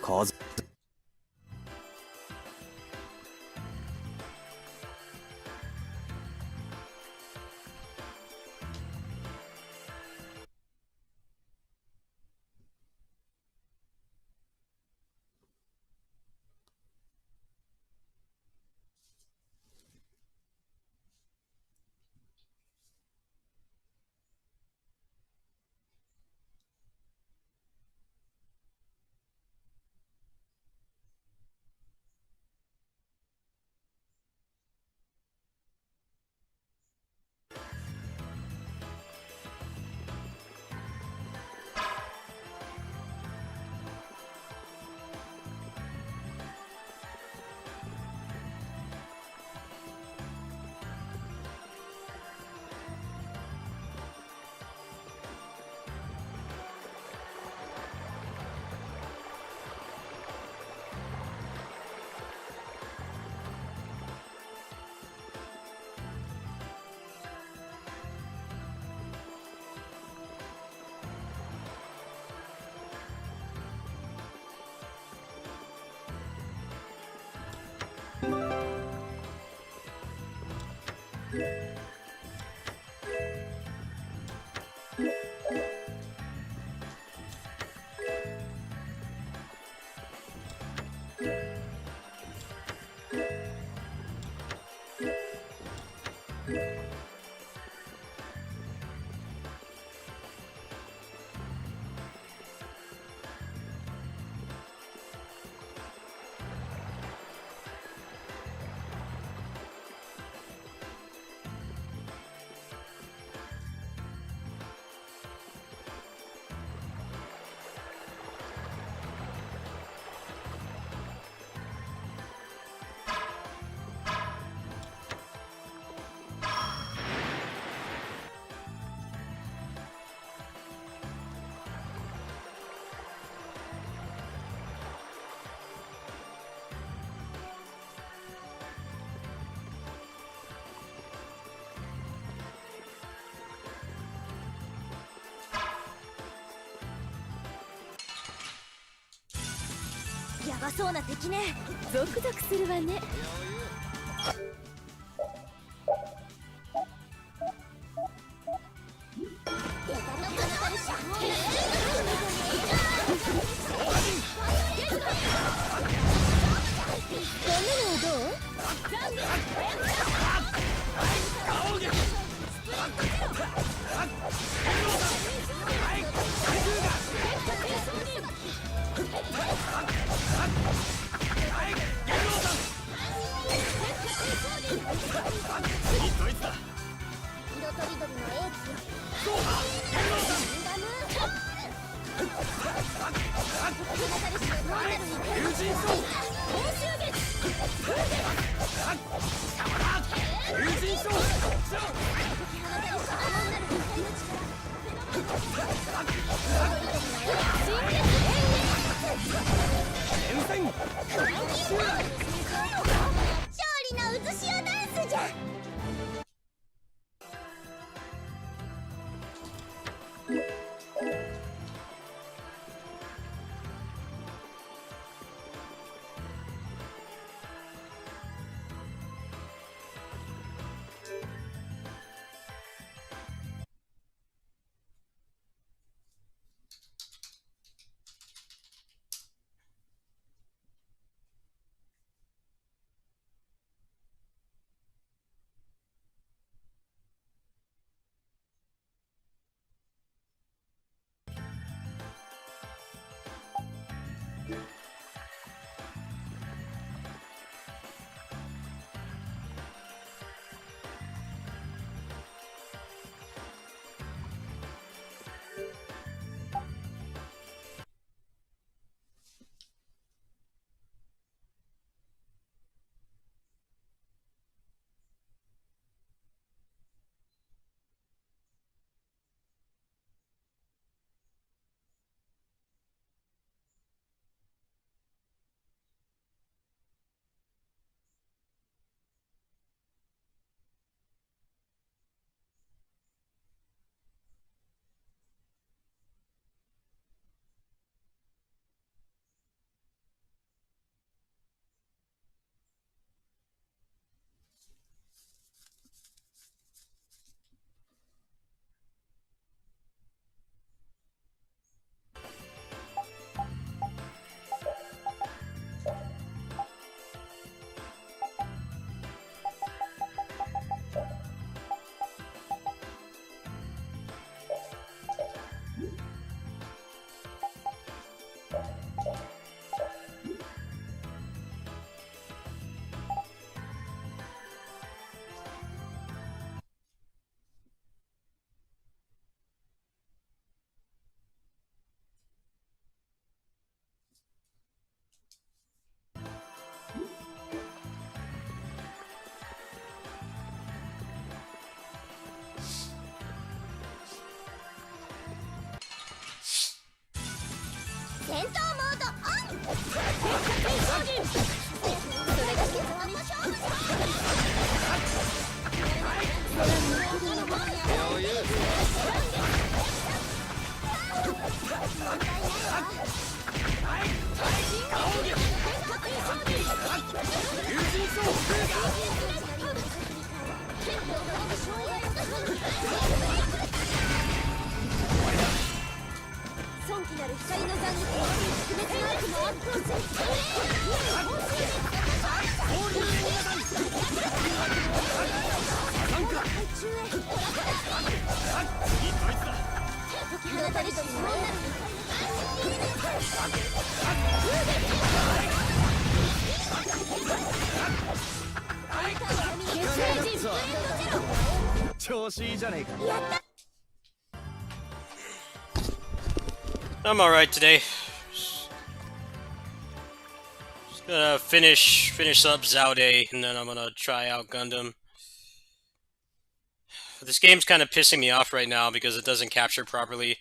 風やばそうな敵ね。ゾクゾクするわね。I'm alright today. Just gonna finish up Zaude, and then I'm gonna try out Gundam. This game's kind of pissing me off right now because it doesn't capture properly.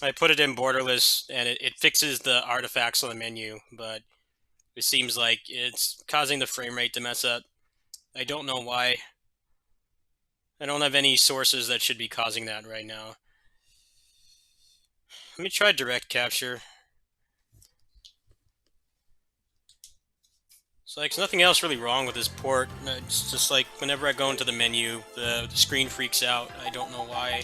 I put it in borderless, and it fixes the artifacts on the menu, but it seems like it's causing the frame rate to mess up. I don't know why. I don't have any sources that should be causing that right now. Let me try direct capture. So like, there's nothing else really wrong with this port. It's just like, whenever I go into the menu, the screen freaks out. I don't know why.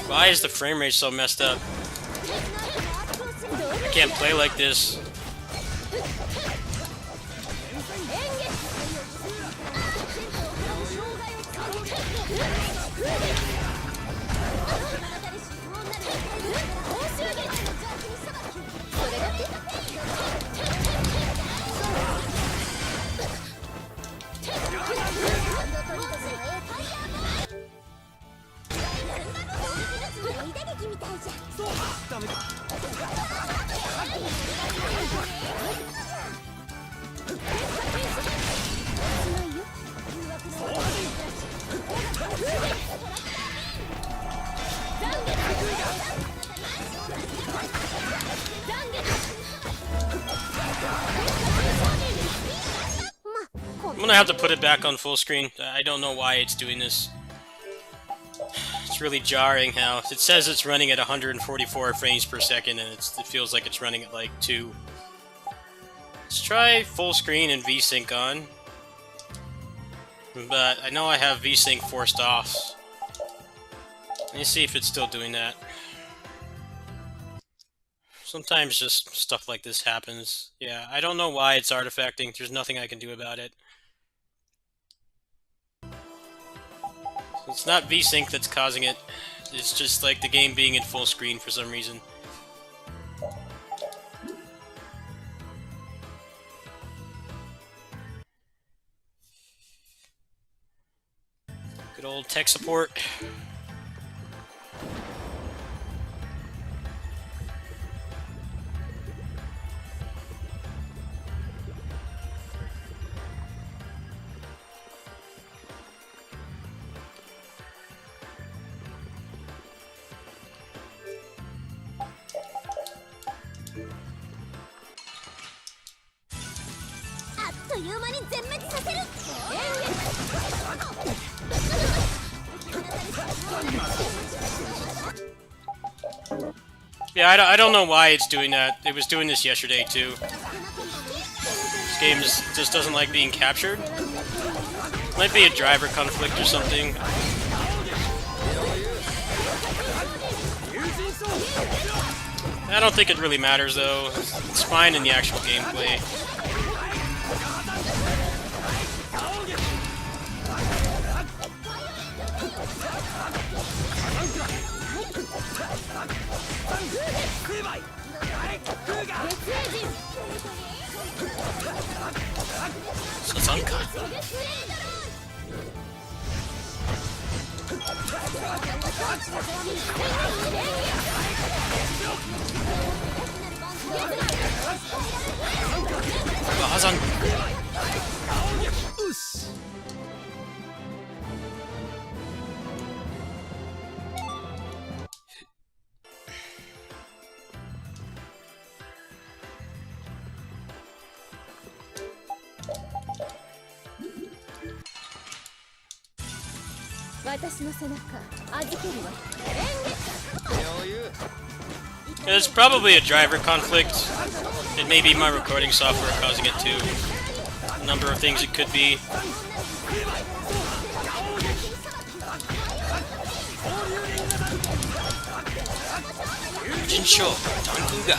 Why is the frame rate so messed up? I can't play like this. I'm gonna have to put it back on full screen. I don't know why it's doing this. It's really jarring how it says it's running at 144 frames per second, and it feels like it's running at like 2. Let's try full screen and VSync on. But I know I have VSync forced off. Let me see if it's still doing that. Sometimes just stuff like this happens. Yeah, I don't know why it's artifacting. There's nothing I can do about it. It's not VSync that's causing it. It's just like the game being in full screen for some reason. Good old tech support. Yeah, I don't know why it's doing that. It was doing this yesterday too. This game just doesn't like being captured. Might be a driver conflict or something. I don't think it really matters though. It's fine in the actual gameplay. Hazanか。Hazan. It's probably a driver conflict. It may be my recording software causing it too. A number of things it could be. Jinsho, Tankuga.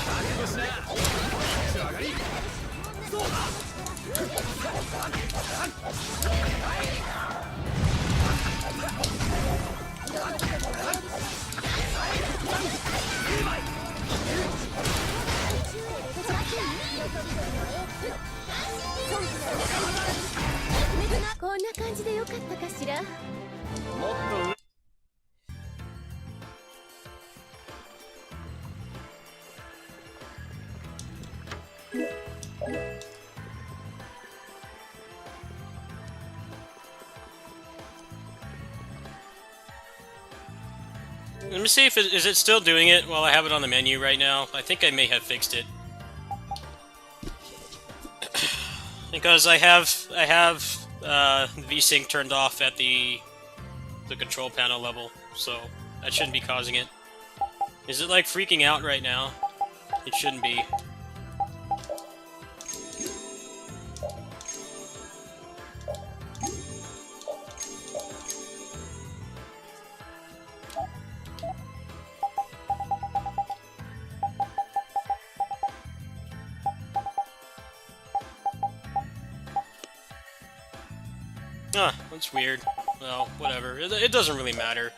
Let me see if is it still doing it while I have it on the menu right now. I think I may have fixed it. Because I have VSync turned off at the control panel level, so that shouldn't be causing it. Is it like freaking out right now? It shouldn't be. Ah, that's weird. Well, whatever. It doesn't really matter.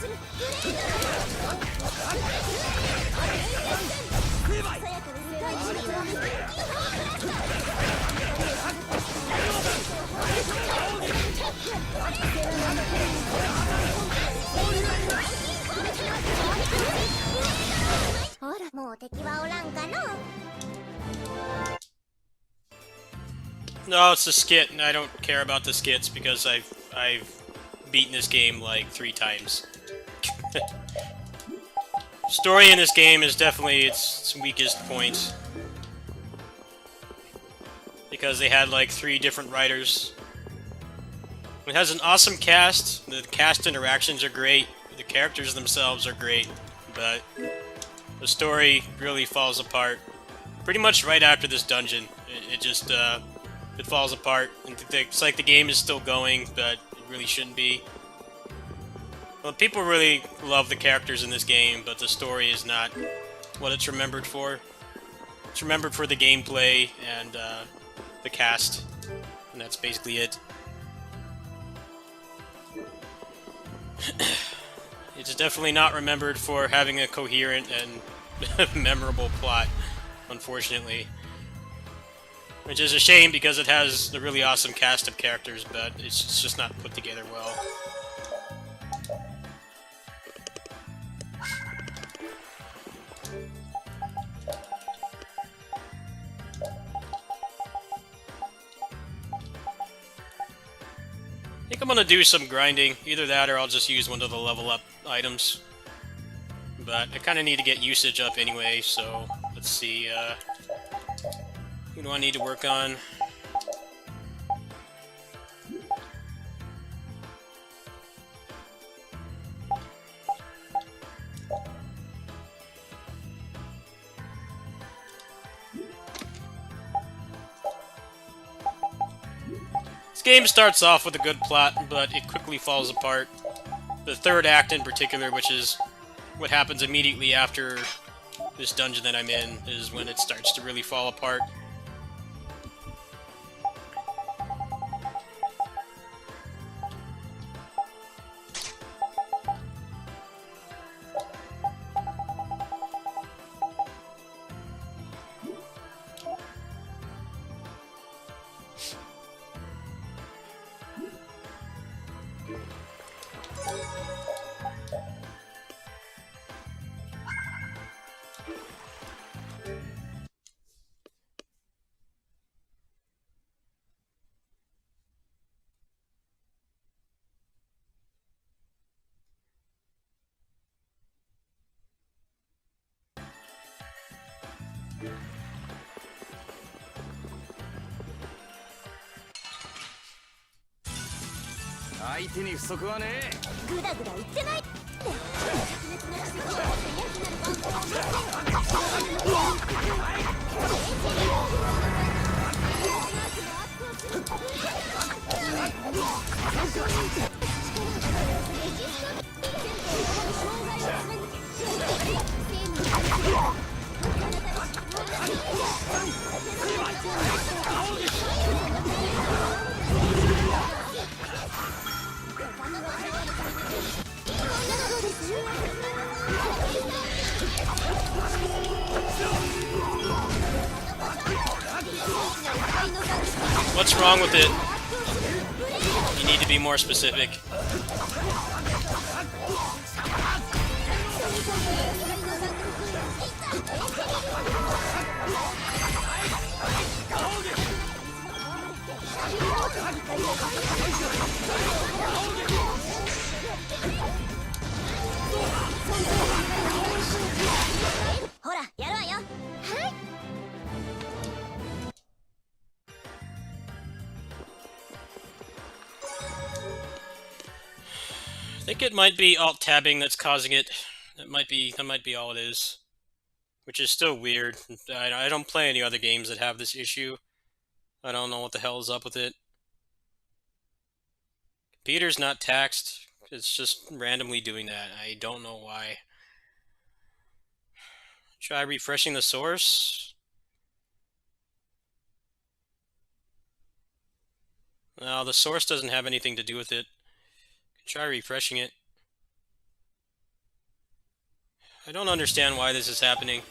ほらもう敵はおらんかの。 No, it's the skit, and I don't care about the skits because I've beaten this game like 3 times. Story in this game is definitely its weakest point because they had like 3 different writers. It has an awesome cast. The cast interactions are great. The characters themselves are great, but the story really falls apart pretty much right after this dungeon. It just it falls apart. It's like the game is still going, but it really shouldn't be. Well, people really love the characters in this game, but the story is not what it's remembered for. It's remembered for the gameplay and the cast, and that's basically it. It's definitely not remembered for having a coherent and memorable plot, unfortunately. Which is a shame because it has a really awesome cast of characters, but it's just not put together well. I think I'm gonna do some grinding. Either that or I'll just use one of the level up items. But I kinda need to get usage up anyway, so let's see, who do I need to work on? This game starts off with a good plot, but it quickly falls apart. The third act in particular, which is what happens immediately after this dungeon that I'm in, is when it starts to really fall apart. What's wrong with it? You need to be more specific. I think it might be alt-tabbing that's causing it. That might be all it is. Which is still weird. I don't play any other games that have this issue. I don't know what the hell is up with it. Computer's not taxed. It's just randomly doing that. I don't know why. Try refreshing the source. No, the source doesn't have anything to do with it. Try refreshing it. I don't understand why this is happening.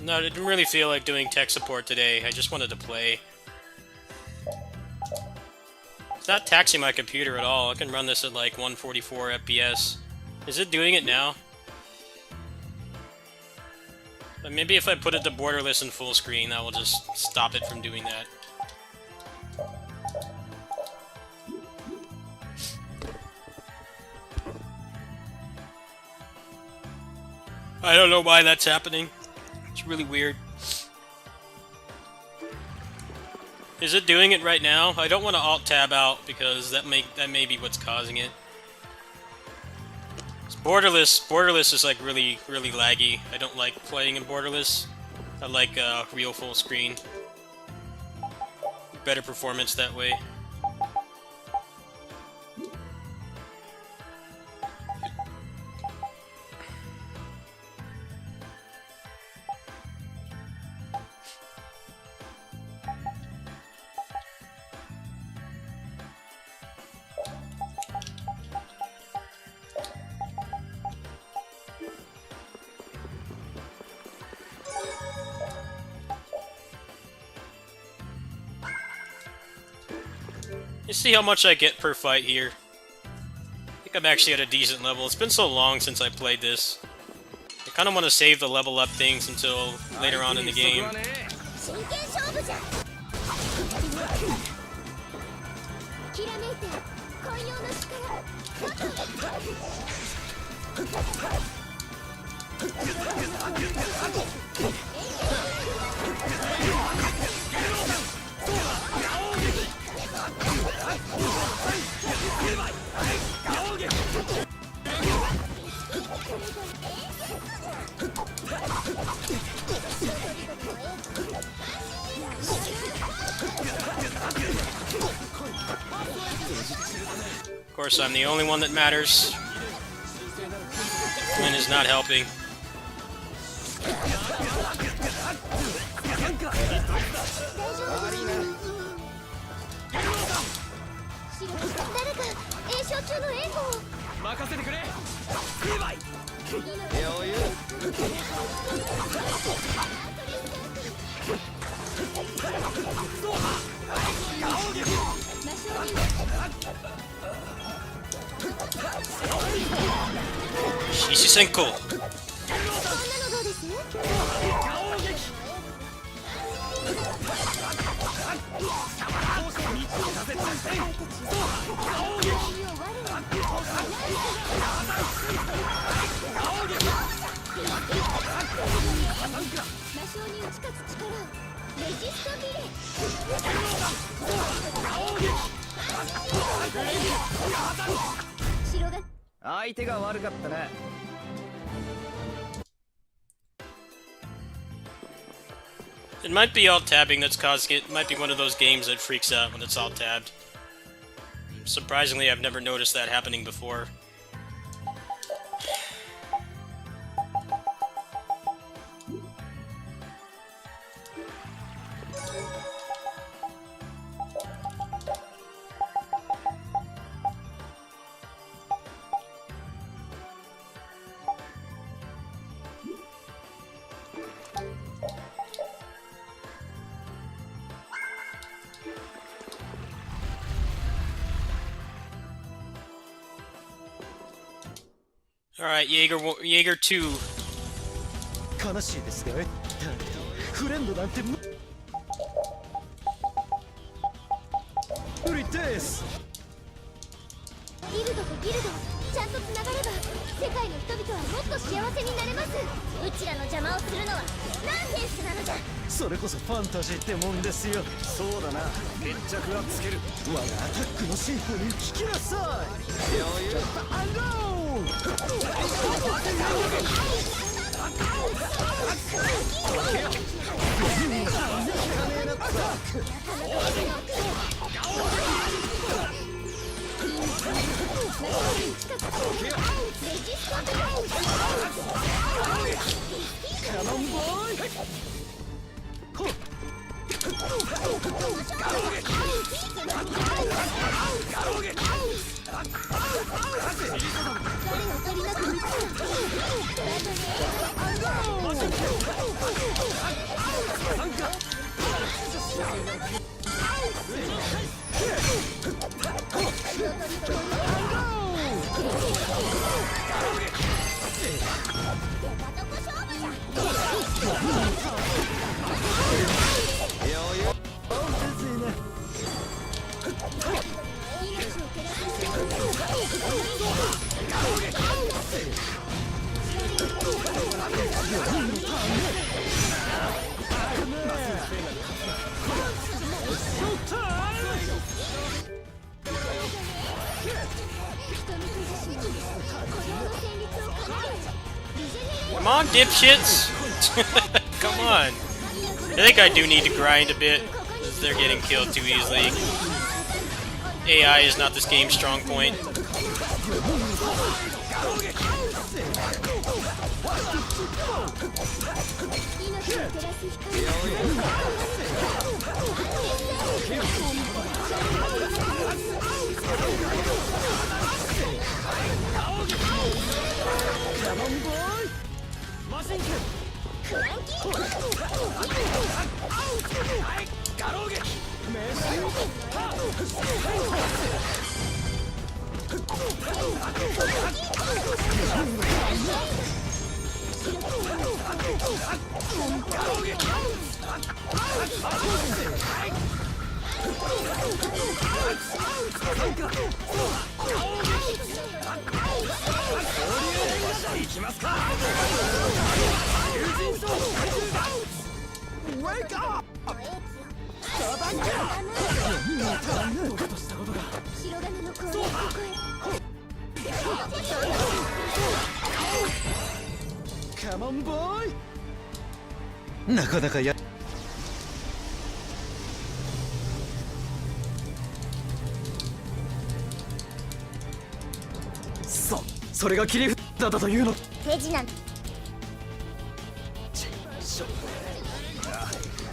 No, I didn't really feel like doing tech support today. I just wanted to play. It's not taxing my computer at all. I can run this at like 144 FPS. Is it doing it now? But maybe if I put it to borderless and full screen, that will just stop it from doing that. I don't know why that's happening. It's really weird. Is it doing it right now? I don't want to alt-tab out because that may be what's causing it. It's borderless is like really laggy. I don't like playing in borderless. I like real full screen. Better performance that way. You see how much I get per fight here? I think I'm actually at a decent level. It's been so long since I played this. I kind of want to save the level up things until later on in the game. Of course, I'm the only one that matters. Flynn is not helping. Shisenko. It might be alt-tabbing that's causing it. It might be one of those games that freaks out when it's alt-tabbed. Surprisingly, I've never noticed that happening before. Alright, Jaeger 2. 悲しいですね。フレンドなんて無理です。ギルドとギルドちゃんとつながれば世界の人々はもっと幸せになれます。うちらの邪魔をするのはナンセンスなのじゃ。それこそファンタジーってもんですよ。そうだな。決着はつける。我がアタックのシンフォニー聞きなさい。余裕アローン。カモンボーイ。Come on, dipshits! Come on. I think I do need to grind a bit, because they're getting killed too easily. AI is not this game's strong point. Come on, boy! Wake up! Come on, boy! なかなかやそれが切り札だというの手品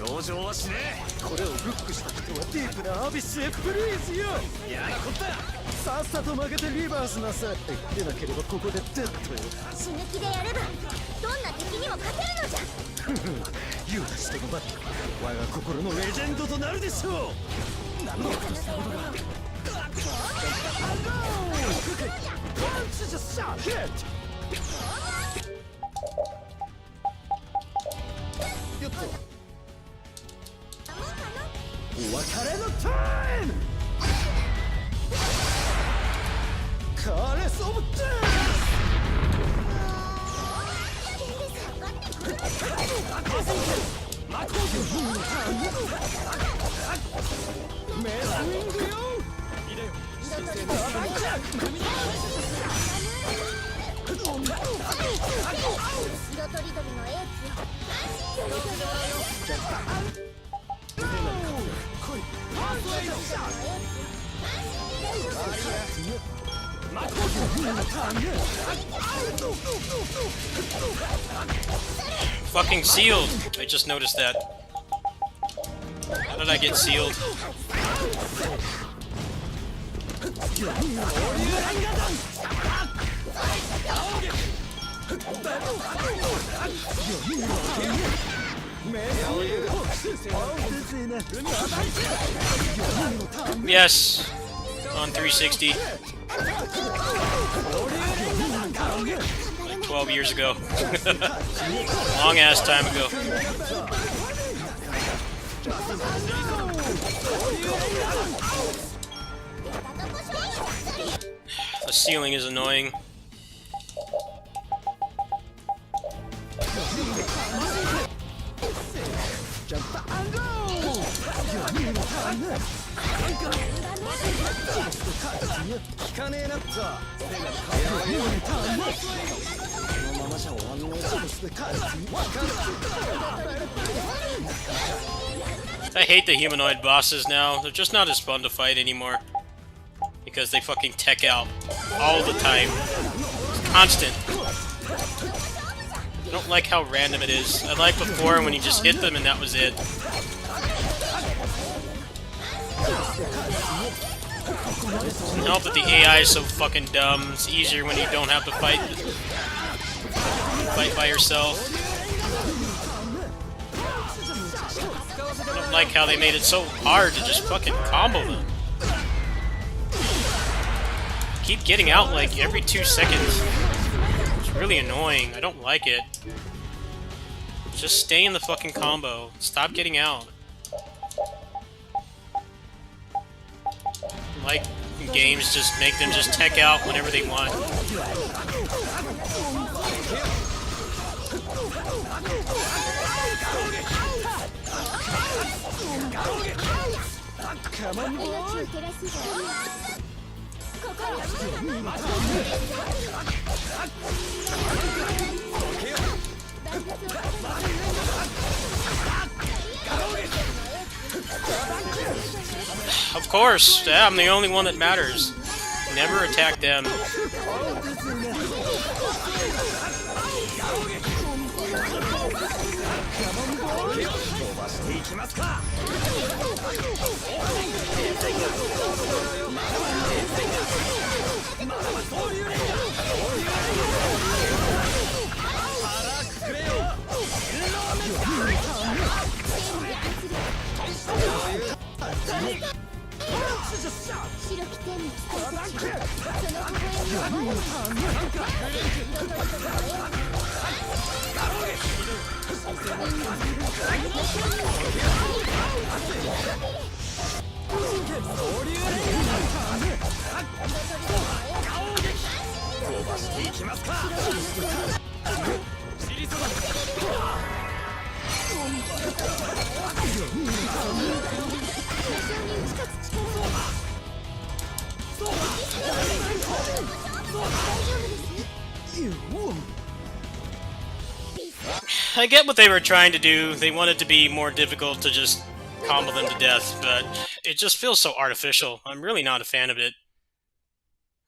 同情はしねえこれをブックした人はディープなアビスへプリーズよやなこったさっさと負けてリバースなさいでなければここでデッドよ死ぬ気でやればどんな敵にも勝てるのじゃユーダスとのバトル我が心のレジェンドとなるでしょう何のことしたことがよっとお別れのタイムカレスオブデメスウィングよ色とりどりのエーFucking sealed! I just noticed that. How did I get sealed? Yes! On 360. Like 12 years ago. Long ass time ago. The ceiling is annoying. I hate the humanoid bosses now. They're just not as fun to fight anymore. Because they fucking tech out all the time. Constant. I don't like how random it is. I liked before when you just hit them and that was it. Doesn't help that the AI is so fucking dumb. It's easier when you don't have to fight by yourself. I don't like how they made it so hard to just fucking combo them. Keep getting out like every 2 seconds. It's really annoying. I don't like it. Just stay in the fucking combo. Stop getting out. Like games, just make them just tech out whenever they want. Of course, yeah, I'm the only one that matters. Never attack them. I get what they were trying to do. They wanted to be more difficult to just combo them to death, but it just feels so artificial. I'm really not a fan of it.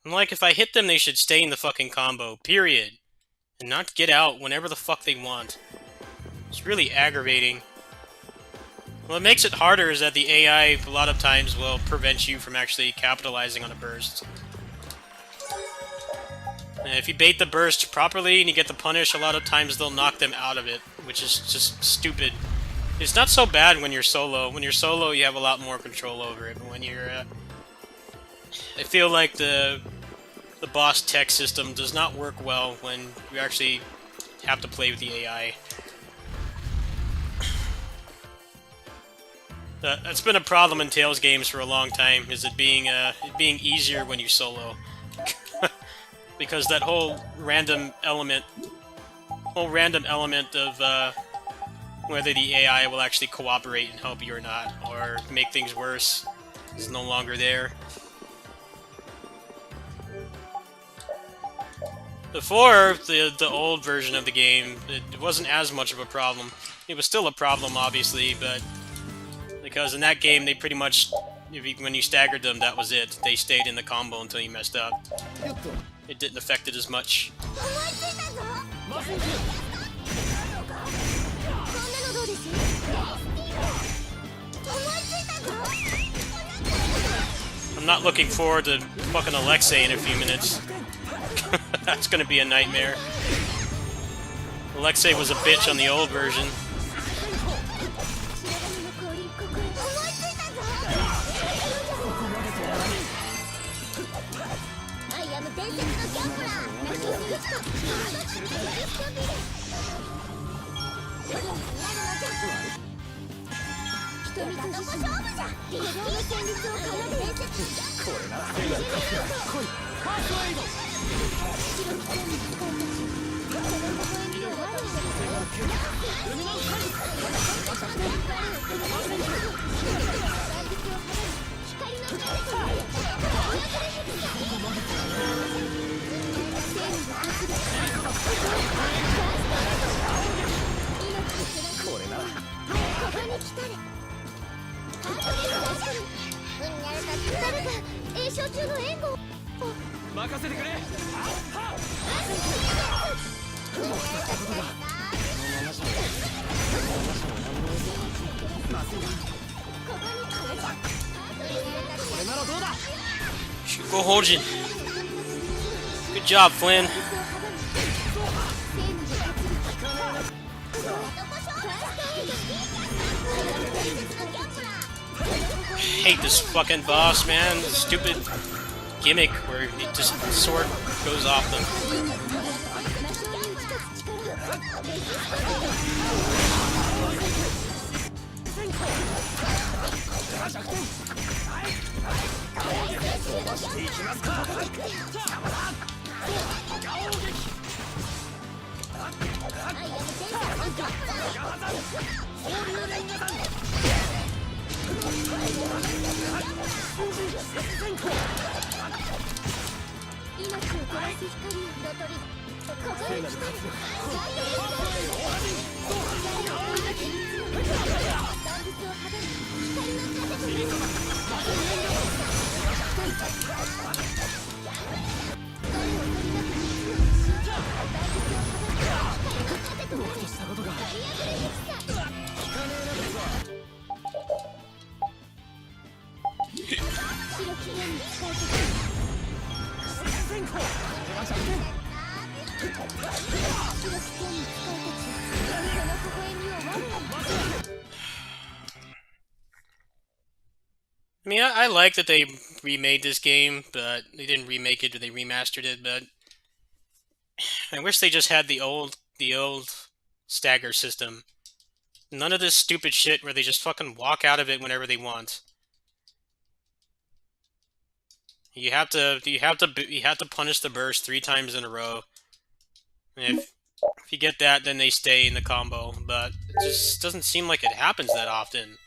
I'm like, if I hit them, they should stay in the fucking combo, period. And not get out whenever the fuck they want. It's really aggravating. What makes it harder is that the AI, a lot of times, will prevent you from actually capitalizing on a burst. And if you bait the burst properly and you get the punish, a lot of times they'll knock them out of it, which is just stupid. It's not so bad when you're solo. When you're solo, you have a lot more control over it. But when you're... I feel like the boss tech system does not work well when you actually have to play with the AI. That's been a problem in Tales games for a long time, is it being easier when you solo. Because that whole random element of whether the AI will actually cooperate and help you or not, or make things worse, is no longer there. Before, the old version of the game, it wasn't as much of a problem. It was still a problem, obviously, but because in that game, they pretty much, when you staggered them, that was it. They stayed in the combo until you messed up. It didn't affect it as much. I'm not looking forward to fucking Alexei in a few minutes. That's gonna be a nightmare. Alexei was a bitch on the old version. Shuko Hojin. Good job, Flynn. I hate this fucking boss, man. This stupid gimmick where he just sword goes off them. I mean, I like that they remade this game, but they didn't remake it, they remastered it, but I wish they just had the old stagger system. None of this stupid shit where they just fucking walk out of it whenever they want. You have to punish the burst 3 times in a row. And if you get that, then they stay in the combo, but it just doesn't seem like it happens that often.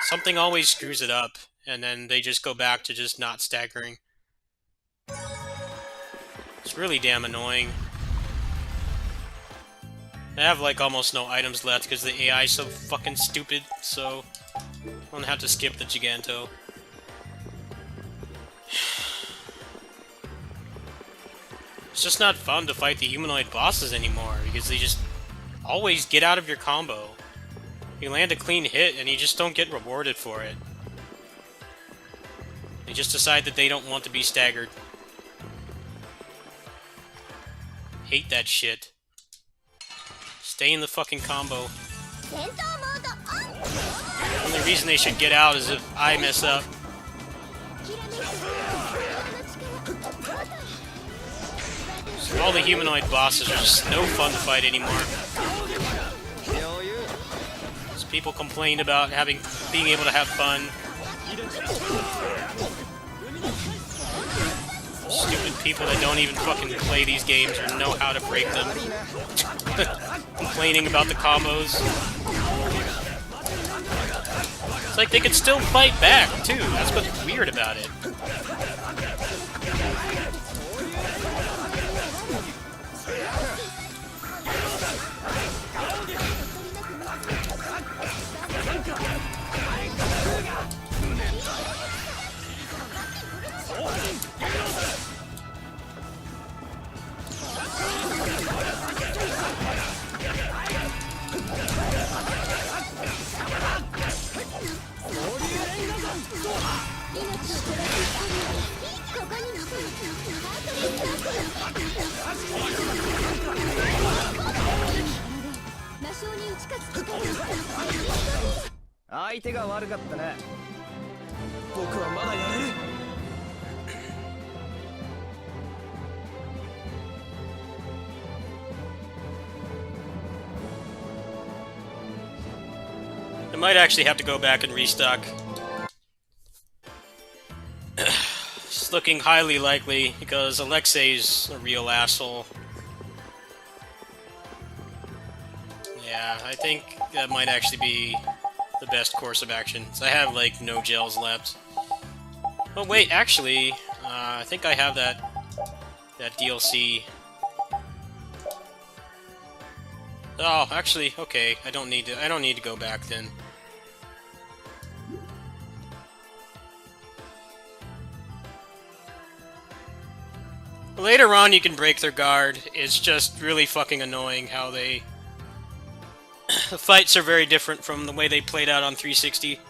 Something always screws it up, and then they just go back to just not staggering. It's really damn annoying. I have like almost no items left because the AI is so fucking stupid, so I'm gonna have to skip the Giganto. It's just not fun to fight the humanoid bosses anymore because they just always get out of your combo. You land a clean hit and you just don't get rewarded for it. They just decide that they don't want to be staggered. Hate that shit. Stay in the fucking combo. The only reason they should get out is if I mess up. So all the humanoid bosses are just no fun to fight anymore. People complained about being able to have fun. Stupid people that don't even fucking play these games or know how to break them. Complaining about the combos. It's like they could still fight back, too. That's what's weird about it.相手が悪かったね。僕はまだやれる。I might actually have to go back and restock. It's looking highly likely because Alexei's a real asshole. Yeah, I think that might actually be the best course of action. So I have like no gels left. Oh wait, actually, I think I have that DLC. Oh, actually, okay. I don't need to go back then. Later on, you can break their guard. It's just really fucking annoying how they... The fights are very different from the way they played out on 360.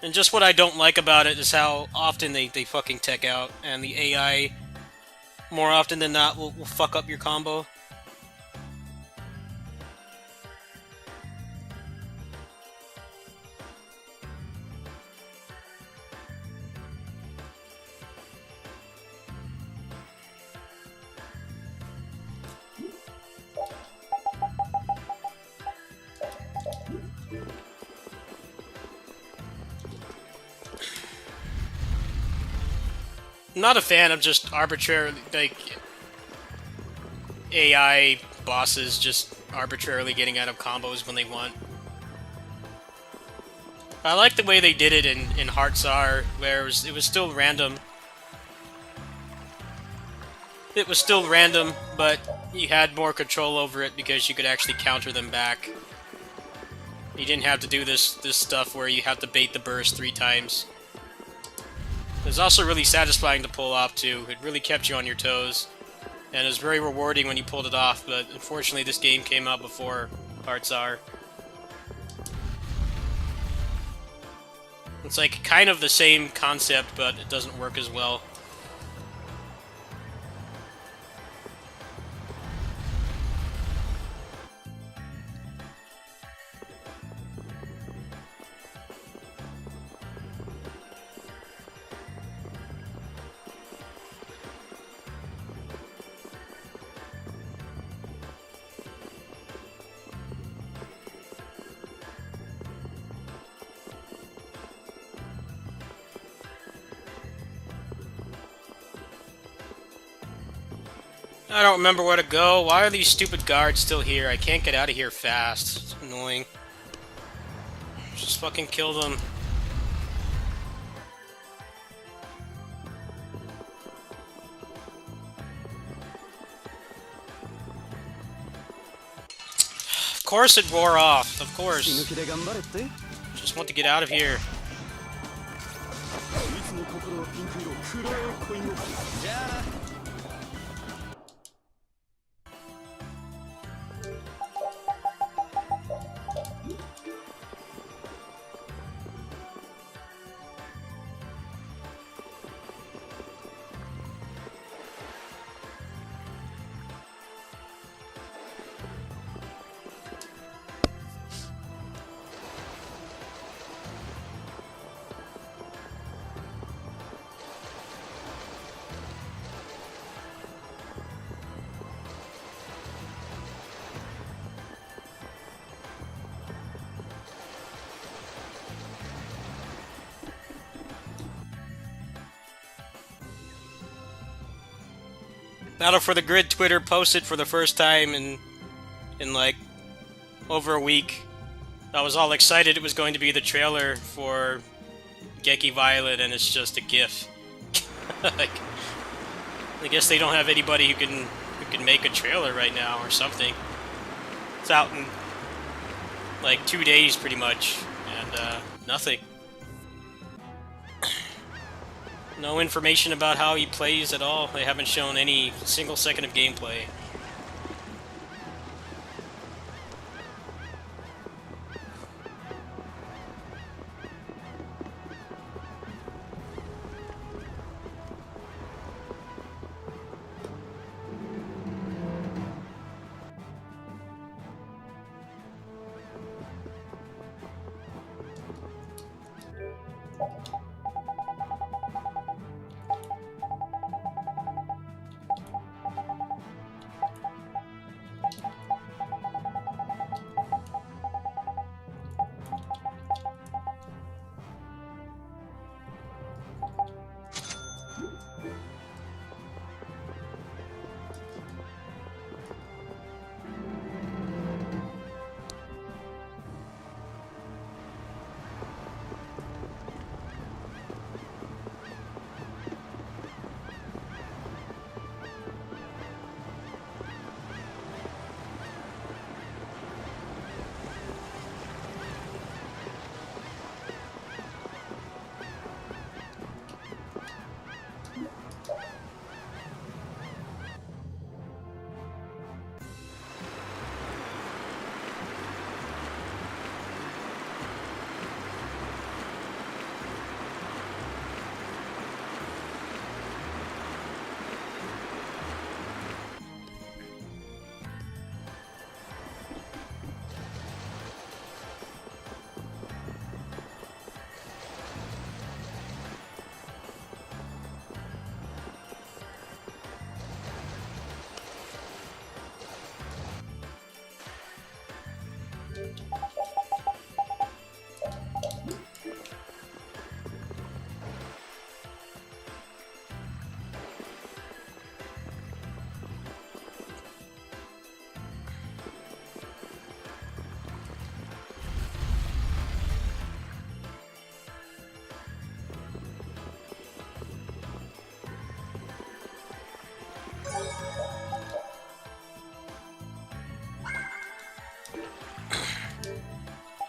And just what I don't like about it is how often they fucking tech out, and the AI, more often than not, will fuck up your combo. I'm not a fan of just arbitrarily, like, AI bosses just arbitrarily getting out of combos when they want. I like the way they did it in Heartsar, where it was still random. It was still random, but you had more control over it because you could actually counter them back. You didn't have to do this stuff where you have to bait the burst 3 times. It was also really satisfying to pull off, too. It really kept you on your toes. And it was very rewarding when you pulled it off, but unfortunately this game came out before Heartsar. It's like kind of the same concept, but it doesn't work as well. I don't remember where to go. Why are these stupid guards still here? I can't get out of here fast. It's annoying. Just fucking kill them. Of course it wore off. Of course. Just want to get out of here. Battle for the Grid Twitter posted for the first time in like over a week. I was all excited it was going to be the trailer for Geki Violet, and it's just a GIF. Like, I guess they don't have anybody who can make a trailer right now or something. It's out in like 2 days pretty much, and nothing. No information about how he plays at all. They haven't shown any single second of gameplay.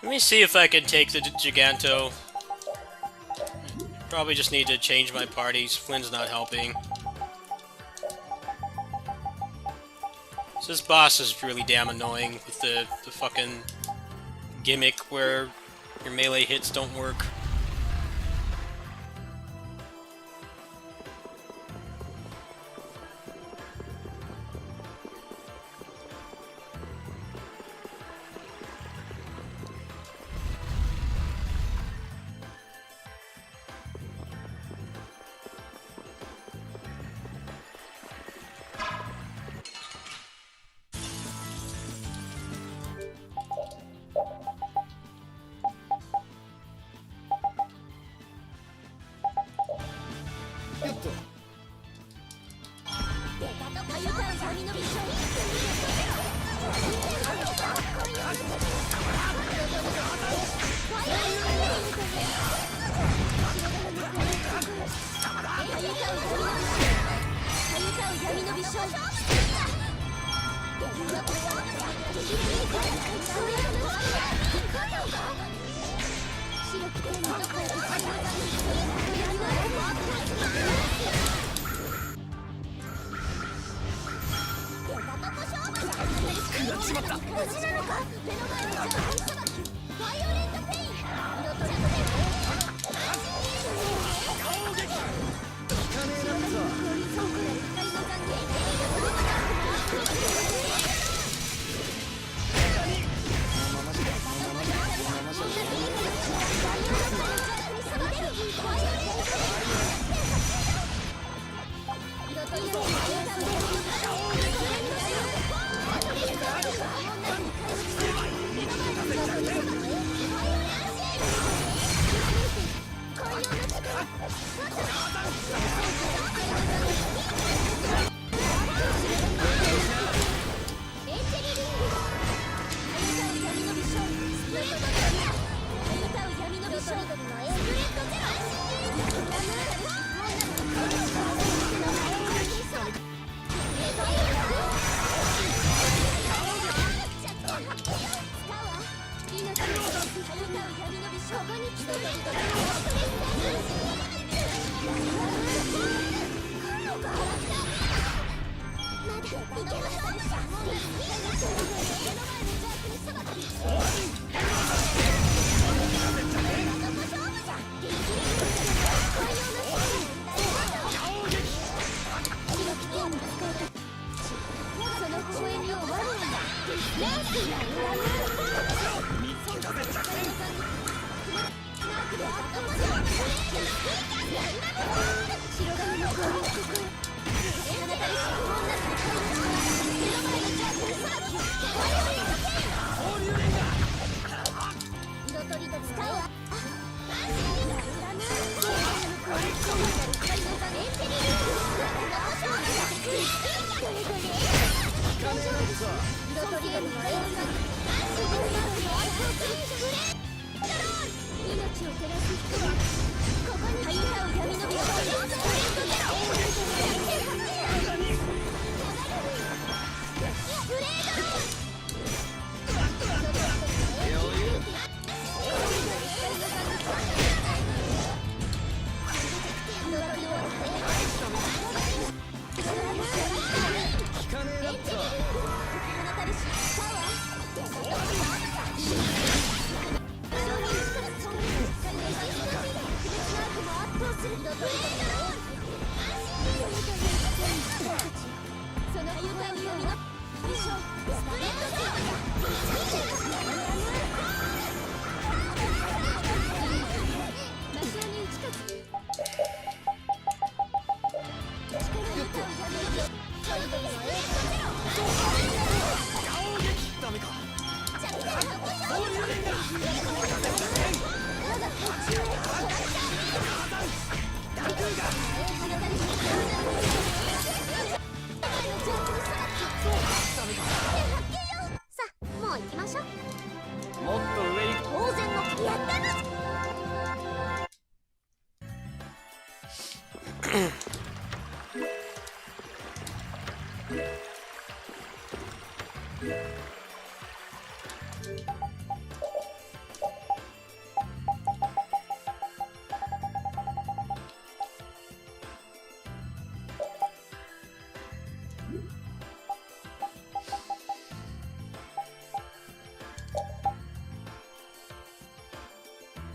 Let me see if I can take the Giganto. Probably just need to change my parties. Flynn's not helping. So this boss is really damn annoying with the fucking gimmick where your melee hits don't work.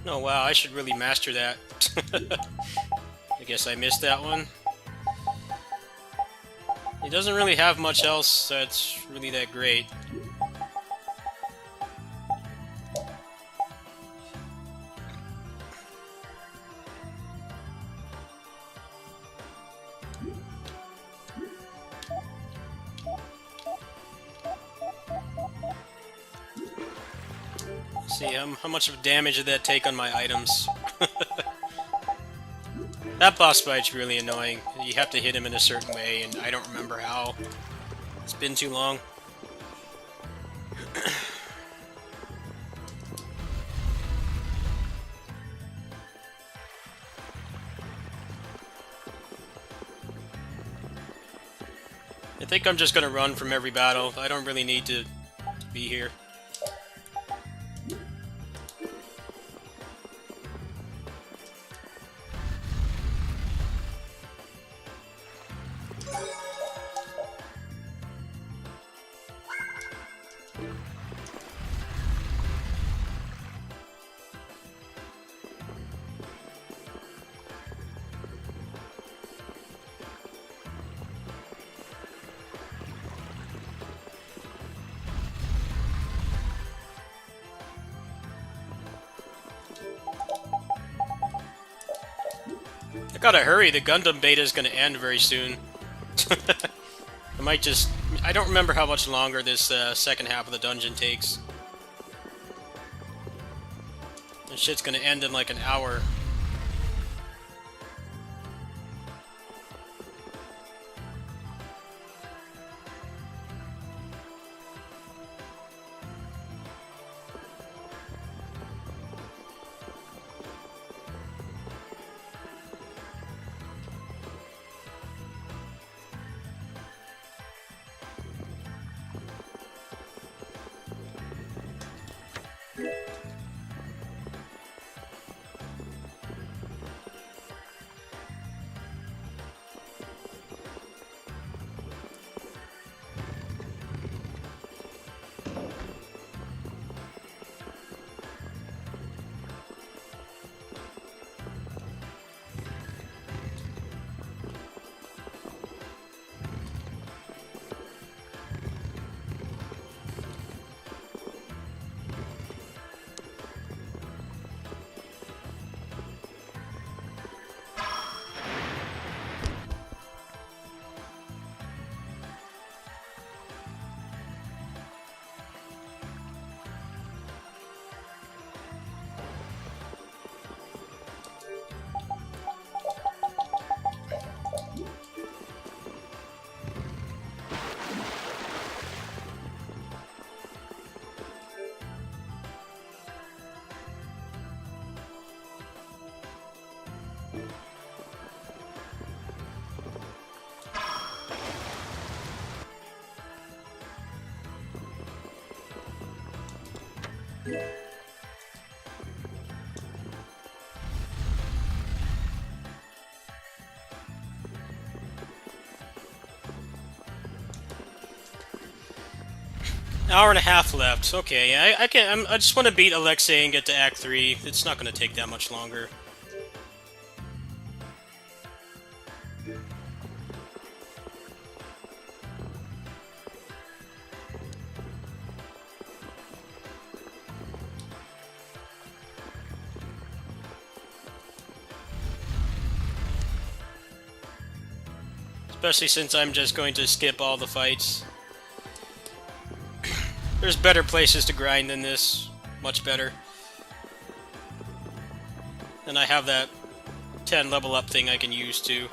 Oh wow, I should really master that. I guess I missed that one. He doesn't really have much else that's really that great. See, how much of damage did that take on my items? That boss fight's really annoying. You have to hit him in a certain way, and I don't remember how. It's been too long. I think I'm just gonna run from every battle. I don't really need to be here. I gotta hurry, the Gundam beta is gonna end very soon. I might just... I don't remember how much longer this second half of the dungeon takes. This shit's gonna end in like an hour. Hour and a half left. Okay, I can. I just want to beat Alexei and get to Act 3. It's not going to take that much longer. Especially since I'm just going to skip all the fights. There's better places to grind than this. Much better. And I have that 10 level up thing I can use too.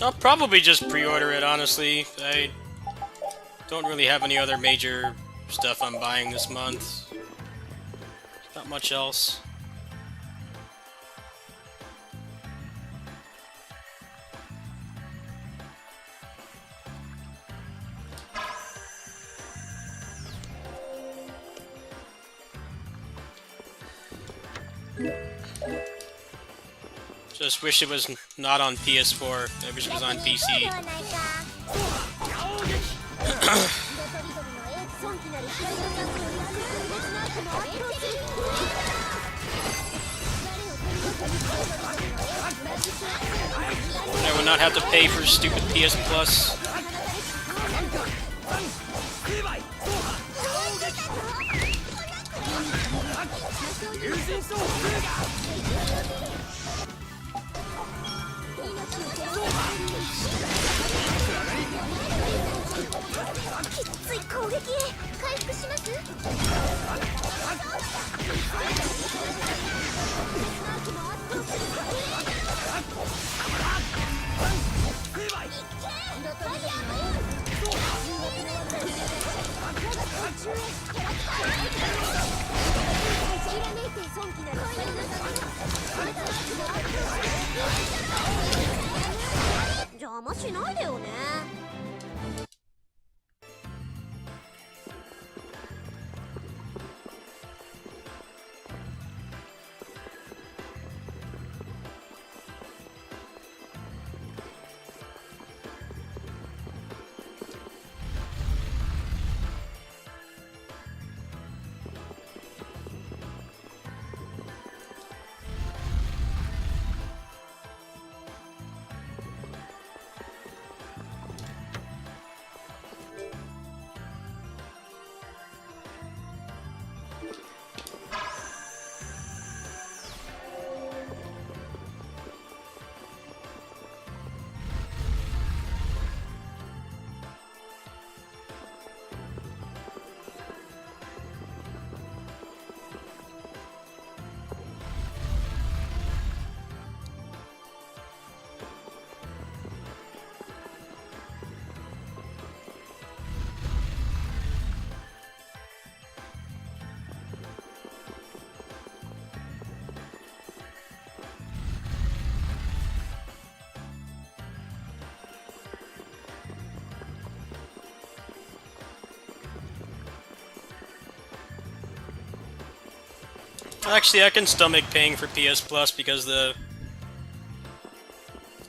I'll probably just pre-order it, honestly. I don't really have any other major stuff I'm buying this month. Not much else. Just wish it was not on PS4. I wish it was on PC. I would not have to pay for stupid PS Plus.邪魔しないでよね。Actually, I can stomach paying for PS Plus because the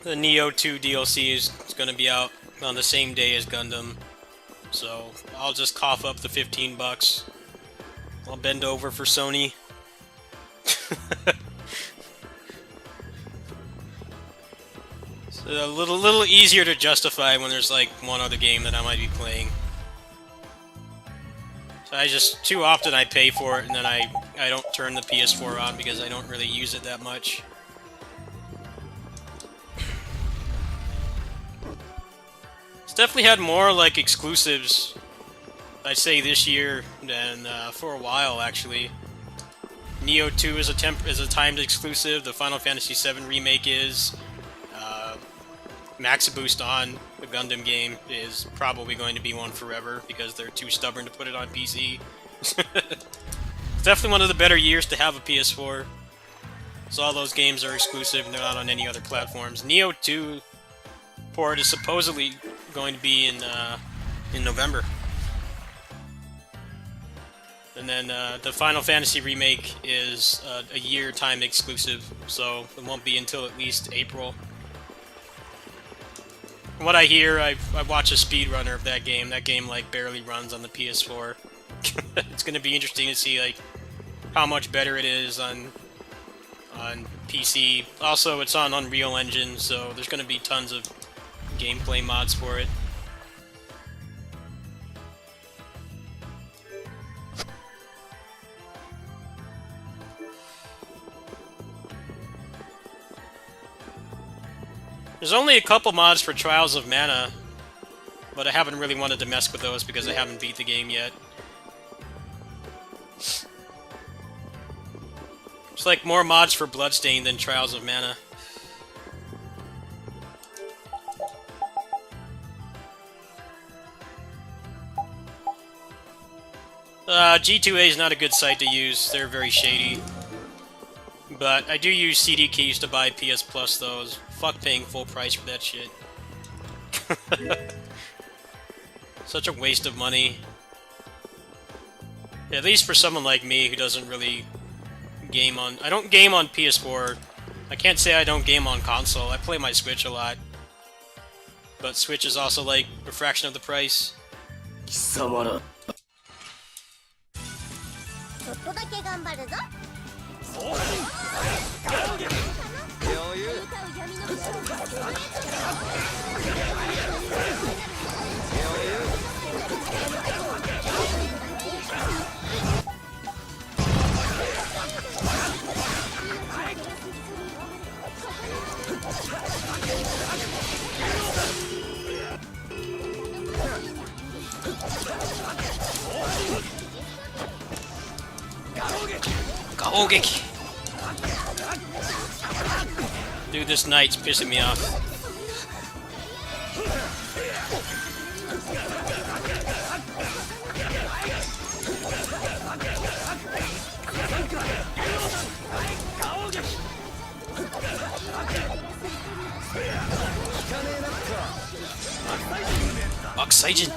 Neo 2 DLC is going to be out on the same day as Gundam. So I'll just cough up the 15 bucks. I'll bend over for Sony. It's a little easier to justify when there's like one other game that I might be playing. So too often I pay for it and then I don't turn the PS4 on because I don't really use it that much. It's definitely had more like exclusives, I'd say, this year than for a while actually. Neo 2 is a timed exclusive. The Final Fantasy VII remake is. Max Boost on the Gundam game is probably going to be one forever because they're too stubborn to put it on PC. It's definitely one of the better years to have a PS4. So all those games are exclusive and they're not on any other platforms. Neo 2 port is supposedly going to be in November. And then the Final Fantasy remake is a year time exclusive, so it won't be until at least April. From what I hear, I watch a speedrunner of that game. That game like barely runs on the PS4. It's going to be interesting to see like how much better it is on PC. Also, it's on Unreal Engine, so there's going to be tons of gameplay mods for it. There's only a couple mods for Trials of Mana, but I haven't really wanted to mess with those because I haven't beat the game yet. It's like more mods for Bloodstained than Trials of Mana. G2A is not a good site to use. They're very shady. But I do use CD keys to buy PS Plus, though. Fuck paying full price for that shit. Such a waste of money. At least for someone like me who doesn't really game on... I don't game on PS4. I can't say I don't game on console. I play my Switch a lot. But Switch is also like a fraction of the price. ちょっとだけ頑張るぞ。余裕。攻撃 Dude, this knight's pissing me off. Oxygen.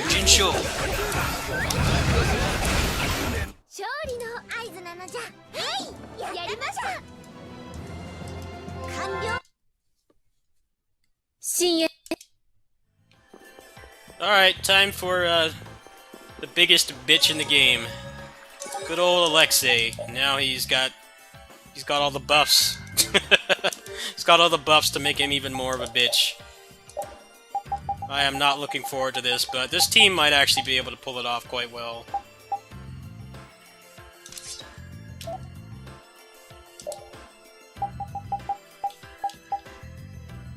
Jinsho. 勝利の合図なのじゃ。はい、やりました。完了。深淵。 Alright, time for the biggest bitch in the game. Good old Alexei. Now he's got all the buffs. He's got all the buffs to make him even more of a bitch. I am not looking forward to this, but this team might actually be able to pull it off quite well.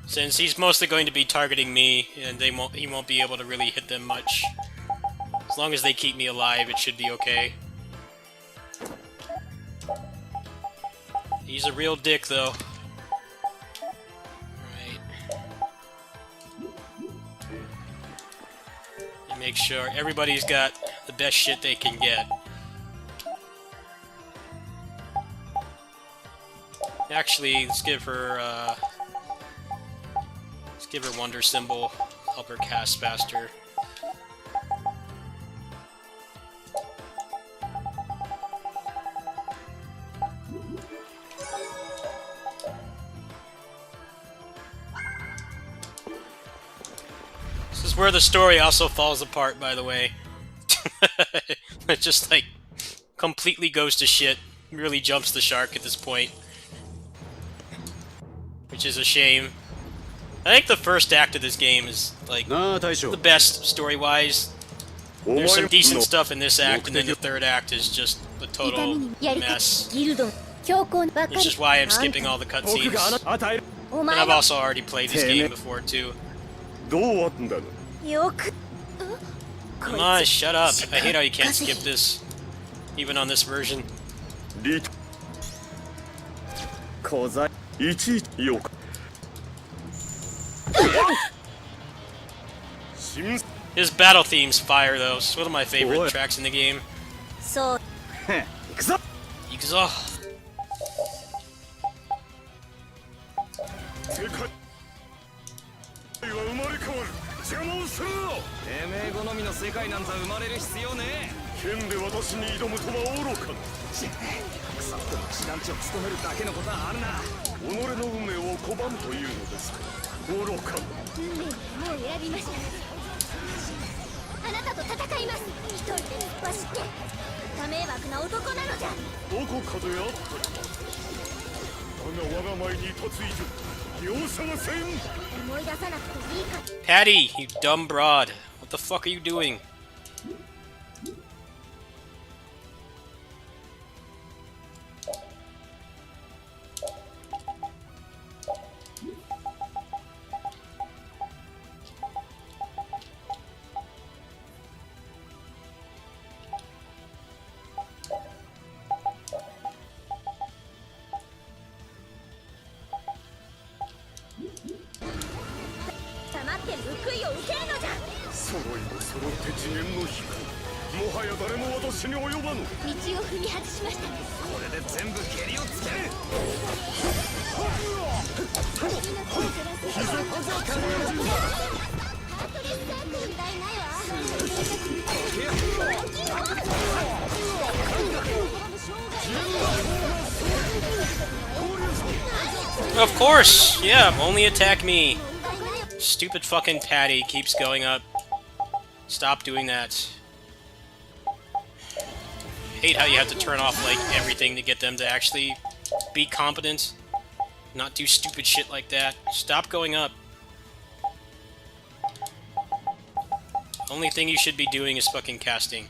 Since he's mostly going to be targeting me, and he won't be able to really hit them much. As long as they keep me alive, it should be okay. He's a real dick, though. Right. And make sure everybody's got the best shit they can get. Actually, let's give her Wonder Symbol, help her cast faster. This is where the story also falls apart, by the way. It just, like, completely goes to shit. Really jumps the shark at this point. Which is a shame. I think the first act of this game is, like, the best story-wise. There's some decent stuff in this act, and then the third act is just a total mess. Which is why I'm skipping all the cutscenes. And I've also already played this game before, too. Come on, shut up. I hate how you can't skip this, even on this version. His battle theme's fire, though. It's one of my favorite tracks in the game. So, 行くぞ. Patty, you dumb broad. What the fuck are you doing? 揃いも揃って次元の光。もはや誰も私に及ばぬ。道を踏み外しました。これで全部蹴りをつける。問題ないわ。 Of course! Yeah, only attack me! Stupid fucking Patty keeps going up. Stop doing that. Hate how you have to turn off, like, everything to get them to actually be competent. Not do stupid shit like that. Stop going up. Only thing you should be doing is fucking casting.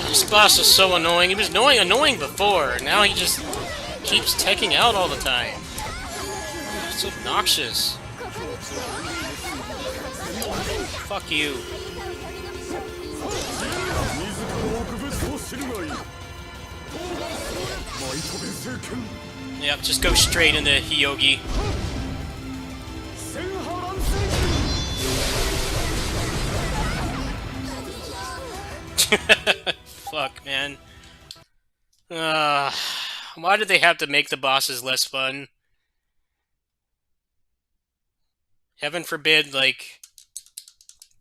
This boss is so annoying. He was annoying before. Now he just keeps teching out all the time. It's obnoxious. Fuck you. Yep, just go straight into Hyogi. Fuck, man. Why did they have to make the bosses less fun? Heaven forbid, like,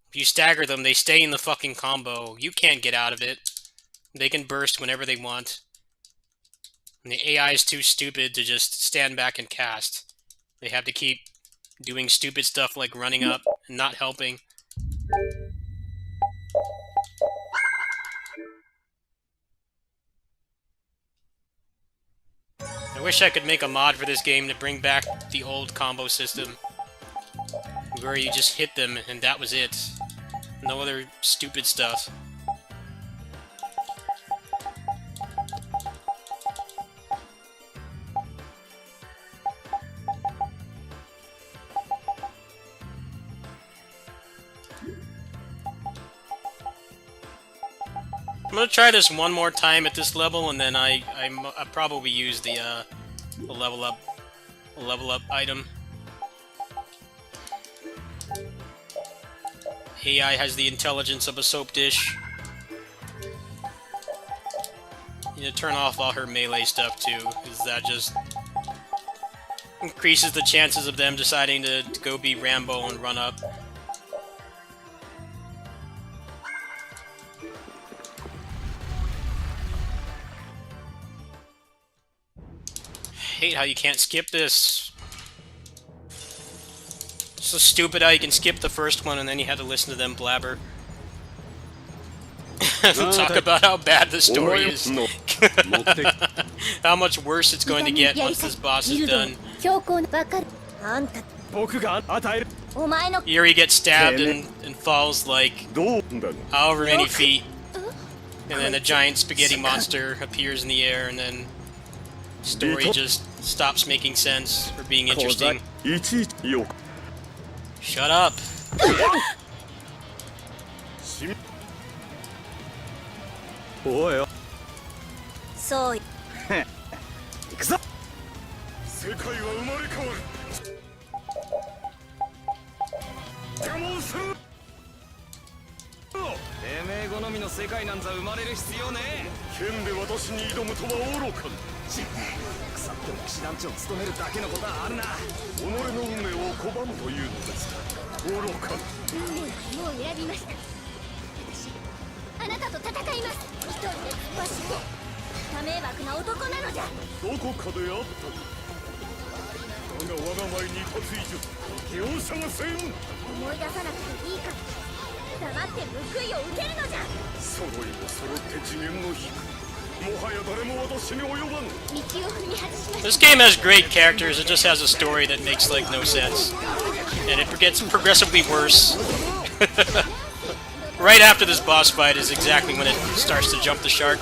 if you stagger them, they stay in the fucking combo. You can't get out of it. They can burst whenever they want. And the AI is too stupid to just stand back and cast. They have to keep doing stupid stuff like running up and not helping. I wish I could make a mod for this game to bring back the old combo system. Where you just hit them and that was it. No other stupid stuff. I'm gonna try this one more time at this level, and then I probably use the level up item. AI has the intelligence of a soap dish. You need to turn off all her melee stuff too, because that just increases the chances of them deciding to go be Rambo and run up. Hate how you can't skip this. It's so stupid how you can skip the first one and then you had to listen to them blabber. Talk about how bad the story is. How much worse it's going to get once this boss is done. Yuri gets stabbed and falls like however many feet. And then a giant spaghetti monster appears in the air and then story just stops making sense or being interesting. Shut up. So. 世界は生まれ変わる。邪魔をする。てめえ好みの世界なんざ生まれる必要ねえ。剣で私に挑むとは愚かな。腐っても騎士団長を務めるだけのことはあるな。己の運命を拒むというのですか。愚かな。運命はもう選びました。私、あなたと戦います。一人で突っ走って。多迷惑な男なのじゃ。どこかであった。だが我が前に立つ以上容赦はせん。思い出さなくていいから黙って報いを受けるのじゃ。揃いも揃って次元の低い。もはや誰も私に及ばぬ。道を踏み外しました。 This game has great characters, it just has a story that makes like no sense. And it gets progressively worse. Right after this boss fight is exactly when it starts to jump the shark.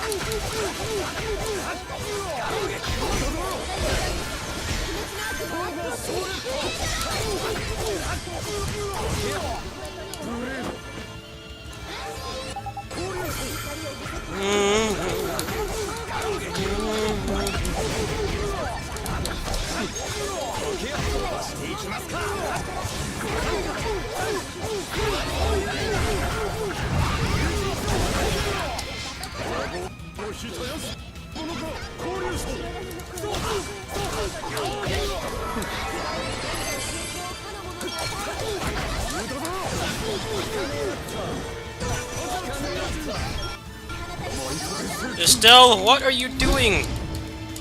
Estelle, what are you doing?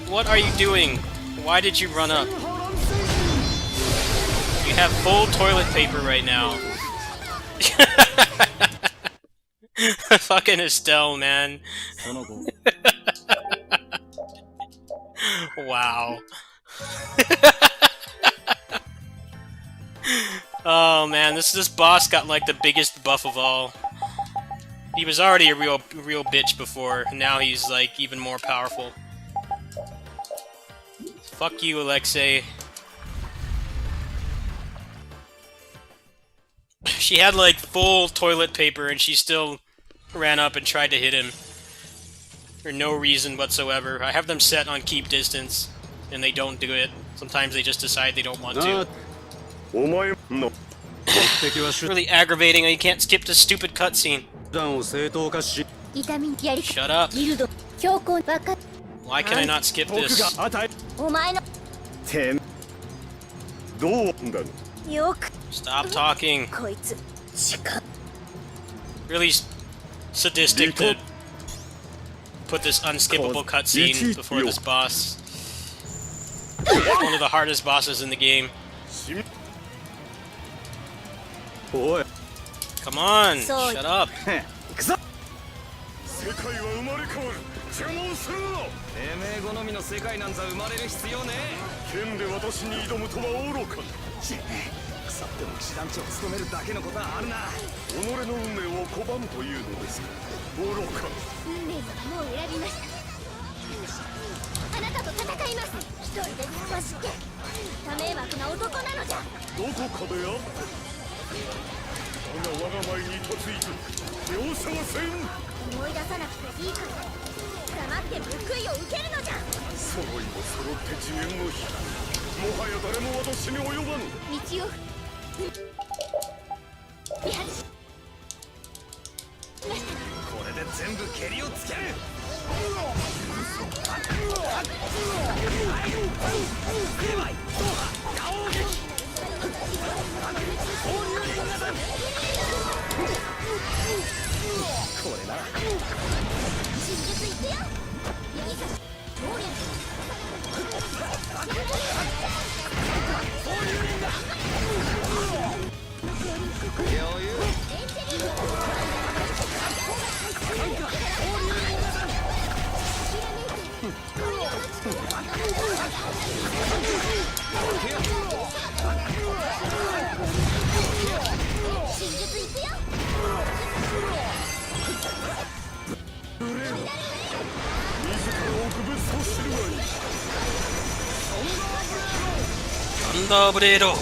What are you doing? Why did you run up? You have full toilet paper right now. Fucking Estelle, man. Wow. Oh man, this boss got like the biggest buff of all. He was already a real bitch before, now he's like even more powerful. Fuck you, Alexei. She had like full toilet paper and she still ran up and tried to hit him. For no reason whatsoever. I have them set on keep distance, and they don't do it. Sometimes they just decide they don't want to. It's really aggravating. You can't skip this stupid cutscene. Shut up. Why can I not skip this? Stop talking. Really sadistic to put this unskippable cutscene before this boss. One of the hardest bosses in the game. Come on, shut up. 世界は生まれ変わる邪魔をするな。てめえ好みの世界なんざ生まれる必要ねえ。剣で私に挑むとは愚かな。腐っても騎士団長を務めるだけのことはあるな。己の運命を拒むというのですか。愚かな。運命はもう選びました。あなたと戦います。一人で走って多迷惑な男なのじゃ。どこかであった。我が前に嫁いず容赦はせん。思い出さなくていいから黙って報いを受けるのじゃ。揃いも揃って次元の日。もはや誰も私に及ばぬ。道を見張りしました。これで全部蹴りをつける。これなら真実いくよ。指差し暴力余裕。真実いくよ。サンダーブレード。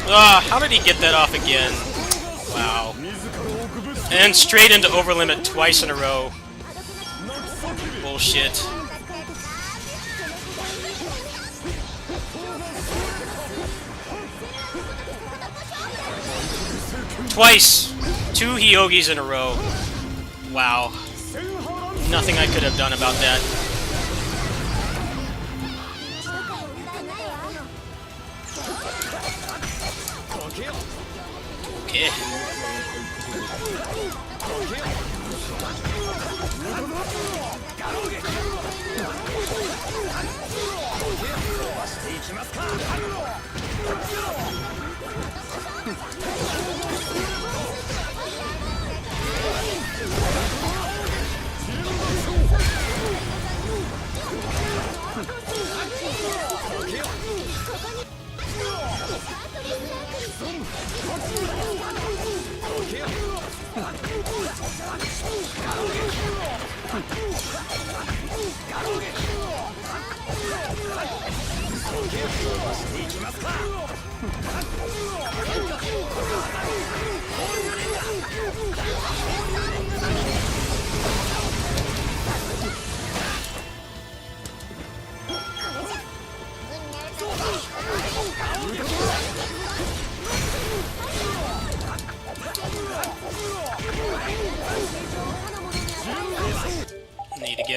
Ah, how did he get that off again? Wow. And straight into overlimit twice in a row. Bullshit. Twice! 2 Hyogis in a row. Wow. Nothing I could have done about that. Okay.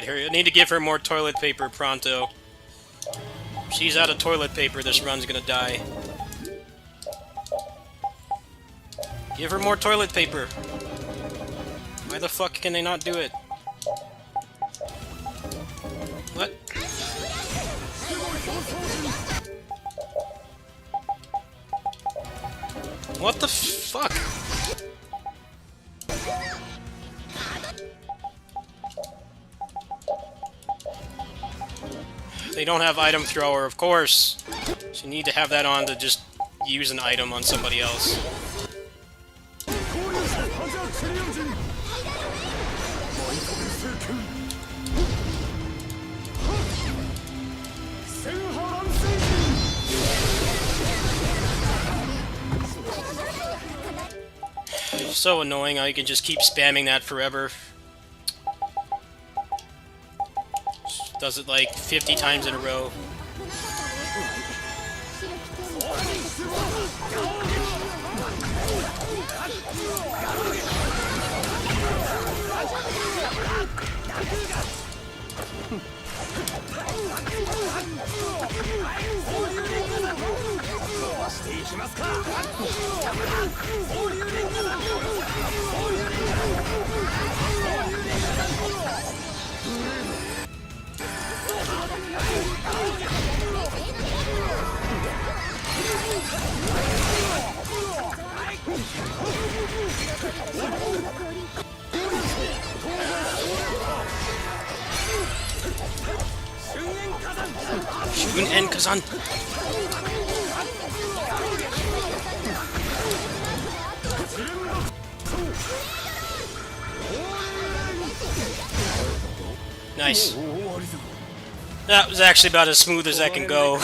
I need to give her more toilet paper pronto. If she's out of toilet paper, this run's gonna die. Give her more toilet paper. Why the fuck can they not do it? What? What the fuck? They don't have item thrower, of course. So you need to have that on to just use an item on somebody else. So annoying how you can just keep spamming that forever. Does it like 50 times in a row. Shogun and Kazan. Nice. That was actually about as smooth as I can go.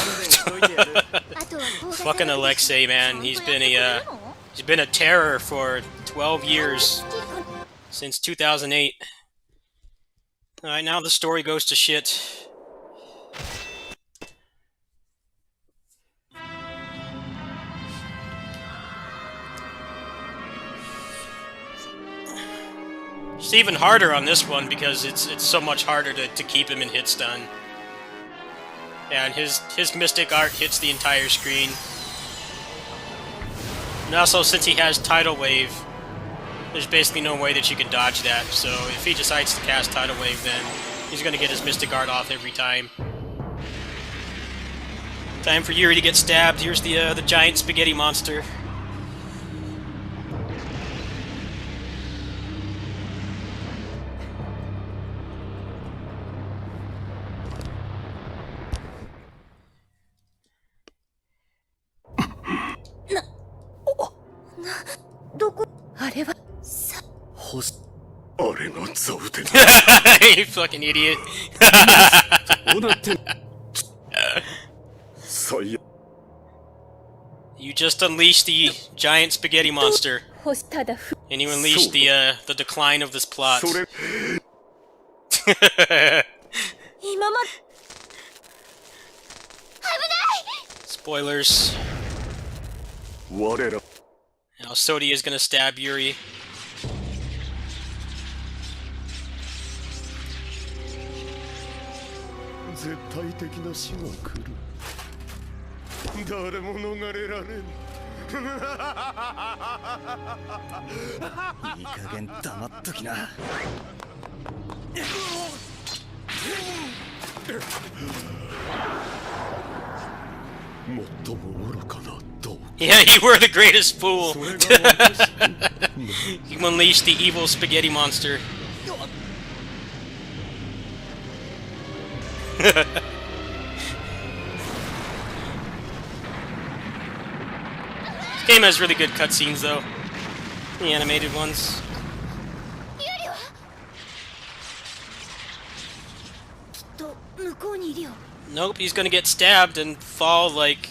Fucking Alexei, man. He's been a terror for 12 years. Since 2008. Alright, now the story goes to shit. It's even harder on this one because it's so much harder to keep him in hit stun. And his mystic art hits the entire screen. And also, since he has Tidal Wave, there's basically no way that you can dodge that. So if he decides to cast Tidal Wave, then he's gonna get his mystic art off every time. Time for Yuri to get stabbed. Here's the giant spaghetti monster. You fucking idiot. You just unleashed the giant spaghetti monster. And you unleashed the decline of this plot. Spoilers. Now Sodi is gonna stab Yuri. Yeah, you were the greatest fool. You unleashed the evil spaghetti monster. This game has really good cutscenes, though. The animated ones. ユリはきっと向こうにいるよ。 Nope, he's gonna get stabbed and fall like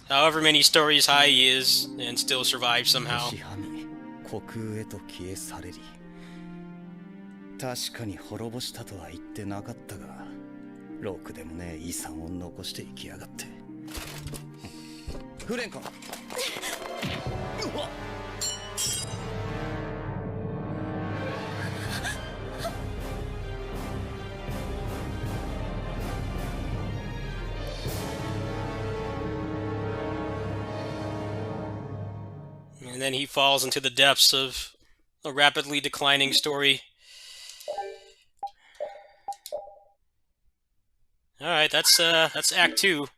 however many stories high he is and still survive somehow. 星はみ虚空へと消え去れり。確かに滅ぼしたとは言ってなかったが、ろくでもねえ遺産を残して生きやがって。フレンコ。うわっ。And then he falls into the depths of a rapidly declining story. Alright, that's Act 2.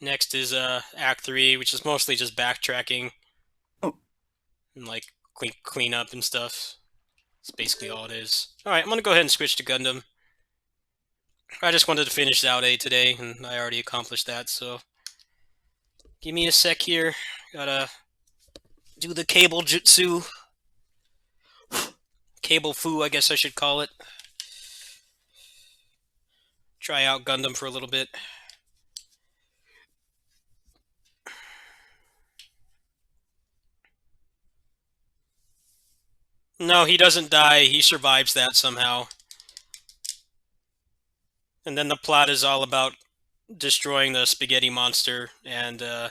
Next is Act 3, which is mostly just backtracking. Oh. And like clean up and stuff. That's basically all it is. Alright, I'm gonna go ahead and switch to Gundam. I just wanted to finish out A today, and I already accomplished that, so give me a sec here. Gotta do the cable jutsu. Cable fu, I guess I should call it. Try out Gundam for a little bit. No, he doesn't die. He survives that somehow. And then the plot is all about destroying the spaghetti monster, and the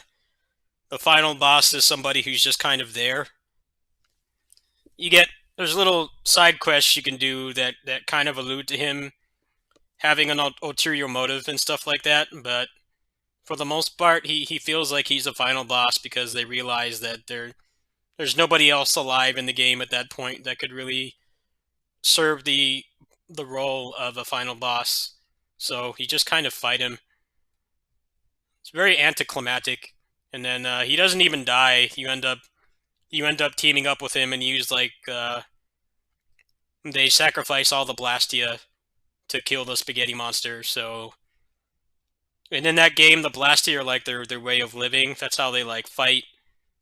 final boss is somebody who's just kind of there. There's little side quests you can do that kind of allude to him having an ulterior motive and stuff like that, but for the most part, he feels like he's the final boss because they realize that there's nobody else alive in the game at that point that could really serve the role of a final boss. So you just kind of fight him. It's very anticlimactic, and then he doesn't even die. You end up teaming up with him and use like they sacrifice all the Blastia to kill the spaghetti monster. So, and in that game, the Blastia are like their way of living. That's how they like fight.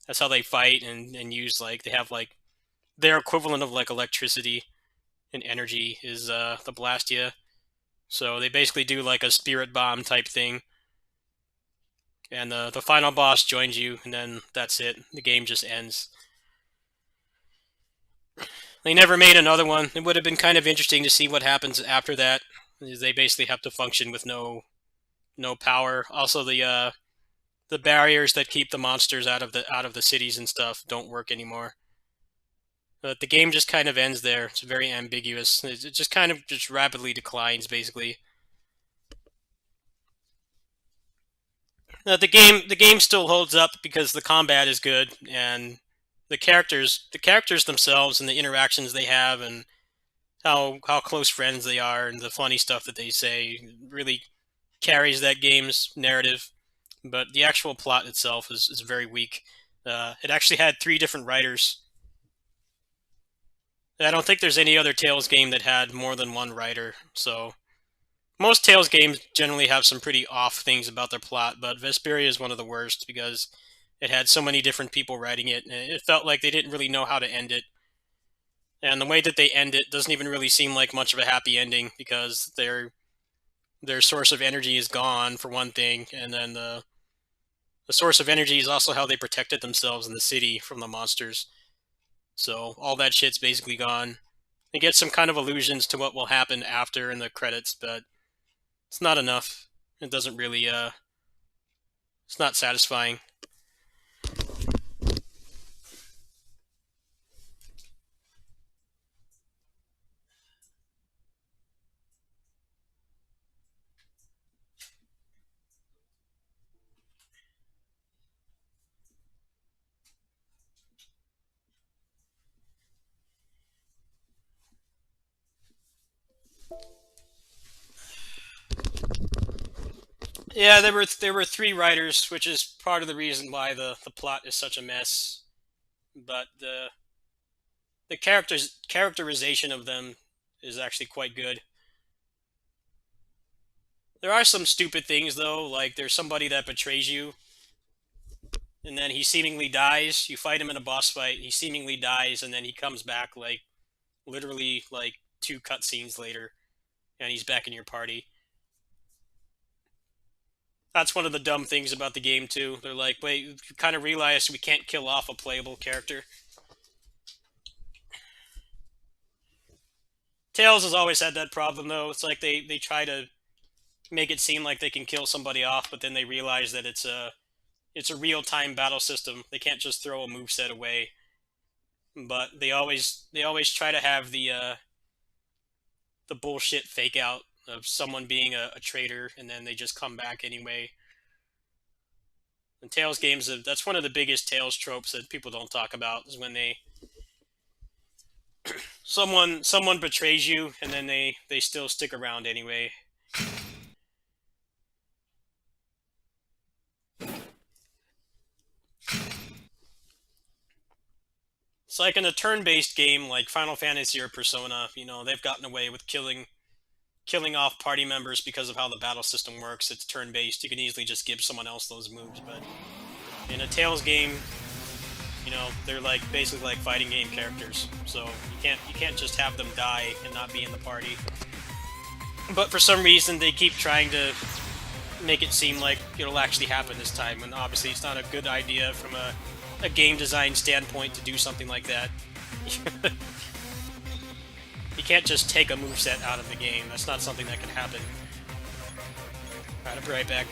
That's how they fight and use like they have like their equivalent of like electricity and energy is the Blastia. So they basically do like a spirit bomb type thing. And the final boss joins you, and then that's it. The game just ends. They never made another one. It would have been kind of interesting to see what happens after that. They basically have to function with no power. Also, the barriers that keep the monsters out of the cities and stuff don't work anymore. But the game just kind of ends there. It's very ambiguous. It just kind of just rapidly declines, basically. The game still holds up because the combat is good, and the characters themselves and the interactions they have, and how close friends they are, and the funny stuff that they say really carries that game's narrative. But the actual plot itself is very weak. It actually had 3 different writers. I don't think there's any other Tales game that had more than one writer, so most Tales games generally have some pretty off things about their plot, but Vesperia is one of the worst because it had so many different people writing it, and it felt like they didn't really know how to end it. And the way that they end it doesn't even really seem like much of a happy ending because their source of energy is gone, for one thing, and then the source of energy is also how they protected themselves in the city from the monsters. So all that shit's basically gone. They get some kind of allusions to what will happen after in the credits, but it's not enough. It doesn't really, it's not satisfying. Yeah, there were 3 writers, which is part of the reason why the plot is such a mess. But the characterization of them is actually quite good. There are some stupid things though, like there's somebody that betrays you, and then he seemingly dies. You fight him in a boss fight, he seemingly dies, and then he comes back like literally like 2 cutscenes later, and he's back in your party. That's one of the dumb things about the game too. They're like, wait, you kind of realize we can't kill off a playable character. Tails has always had that problem though. It's like they try to make it seem like they can kill somebody off, but then they realize that it's a real-time battle system. They can't just throw a moveset away. But they always try to have the bullshit fake out of someone being a traitor, and then they just come back anyway. And Tales games, that's one of the biggest Tales tropes that people don't talk about, is when someone betrays you, and then they still stick around anyway. It's like in a turn-based game like Final Fantasy or Persona, you know, they've gotten away with killing off party members because of how the battle system works. It's turn-based. You can easily just give someone else those moves, but in a Tales game, you know, they're like basically like fighting game characters. So you can't just have them die and not be in the party. But for some reason they keep trying to make it seem like it'll actually happen this time, and obviously it's not a good idea from a game design standpoint to do something like that. You can't just take a moveset out of the game. That's not something that can happen. Alright, I'll be right back.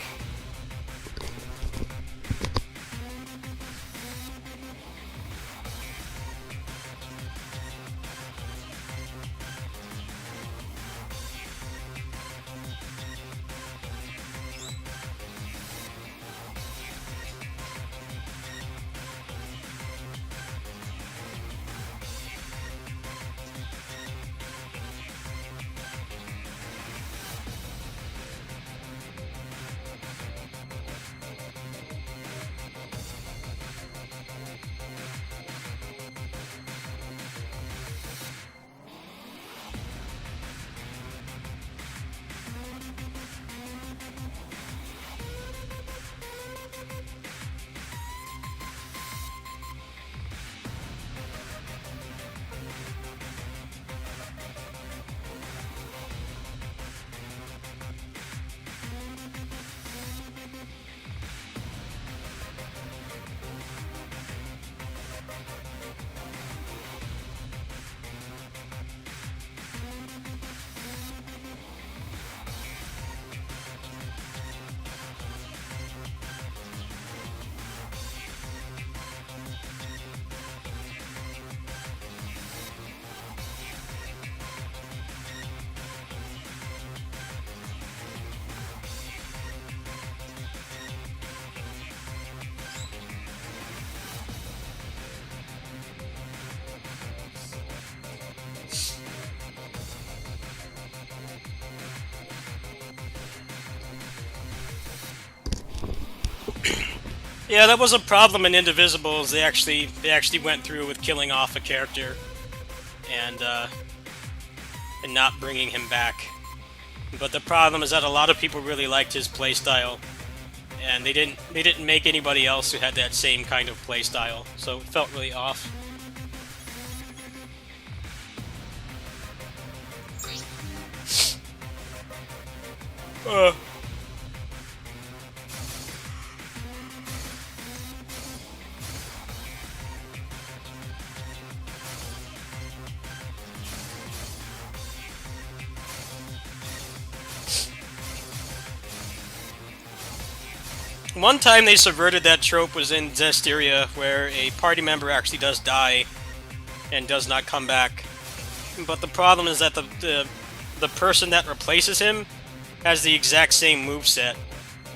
Yeah, that was a problem in Indivisibles. They actually went through with killing off a character and not bringing him back. But the problem is that a lot of people really liked his playstyle, and they didn't make anybody else who had that same kind of playstyle, so it felt really off. One time they subverted that trope was in Vesperia, where a party member actually does die and does not come back. But the problem is that the person that replaces him has the exact same moveset.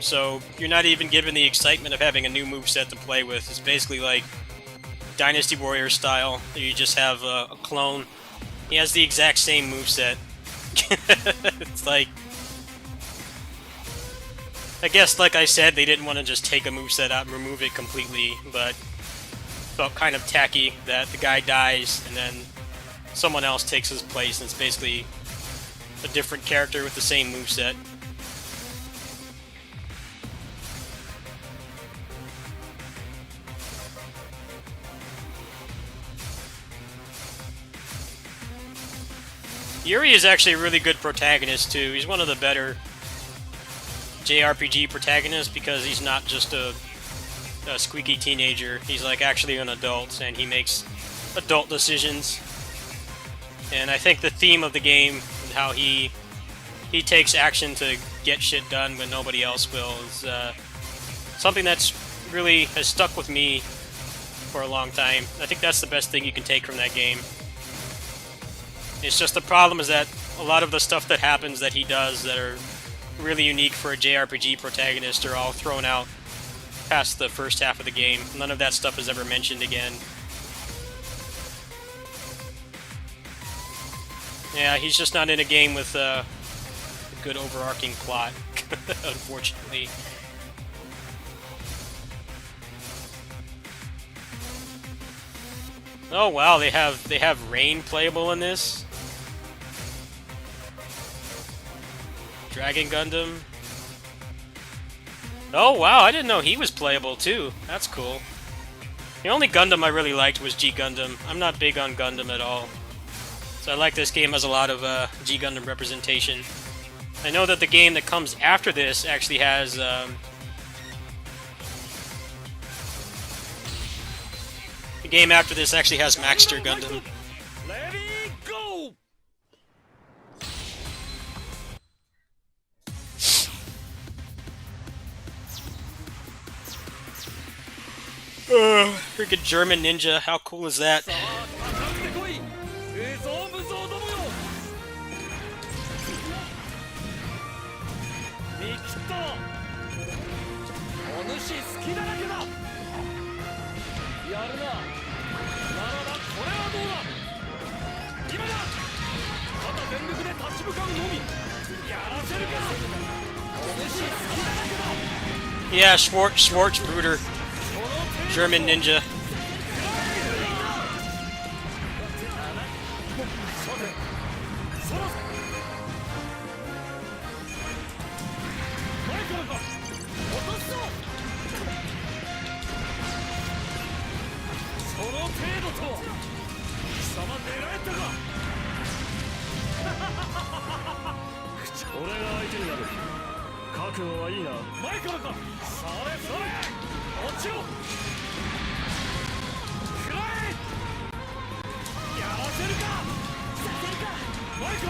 So you're not even given the excitement of having a new moveset to play with. It's basically like Dynasty Warrior style. You just have a clone. He has the exact same moveset. It's like, I guess, like I said, they didn't want to just take a moveset out and remove it completely, but felt kind of tacky that the guy dies and then someone else takes his place, and it's basically a different character with the same moveset. Yuri is actually a really good protagonist too. He's one of the better JRPG protagonists because he's not just a squeaky teenager. He's like actually an adult and he makes adult decisions. And I think the theme of the game and how he takes action to get shit done when nobody else will is something that's really has stuck with me for a long time. I think that's the best thing you can take from that game. It's just the problem is that a lot of the stuff that happens that he does that are really unique for a JRPG protagonist are all thrown out past the first half of the game. None of that stuff is ever mentioned again. Yeah, he's just not in a game with a good overarching plot, unfortunately. Oh wow, they have Rain playable in this. Dragon Gundam. Oh wow, I didn't know he was playable too. That's cool. The only Gundam I really liked was G Gundam. I'm not big on Gundam at all. So I like this game has a lot of G Gundam representation. I know that the game that comes after this actually has the game after this actually has Maxter Gundam. Let it go. Freaking German ninja, how cool is that? Yeah, Schwarzbruder. German ninja.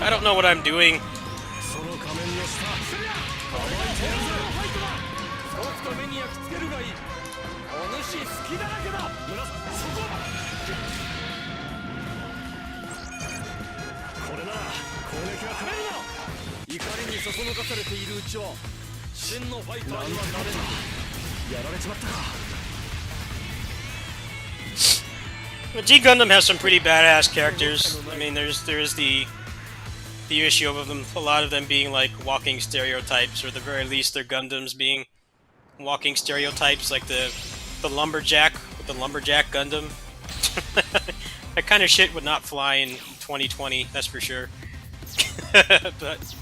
I don't know what I'm doing. But G Gundam has some pretty badass characters. I mean, there's the issue of them, a lot of them being like walking stereotypes, or at the very least their Gundams being walking stereotypes, like the lumberjack with the lumberjack Gundam. That kind of shit would not fly in 2020, that's for sure. But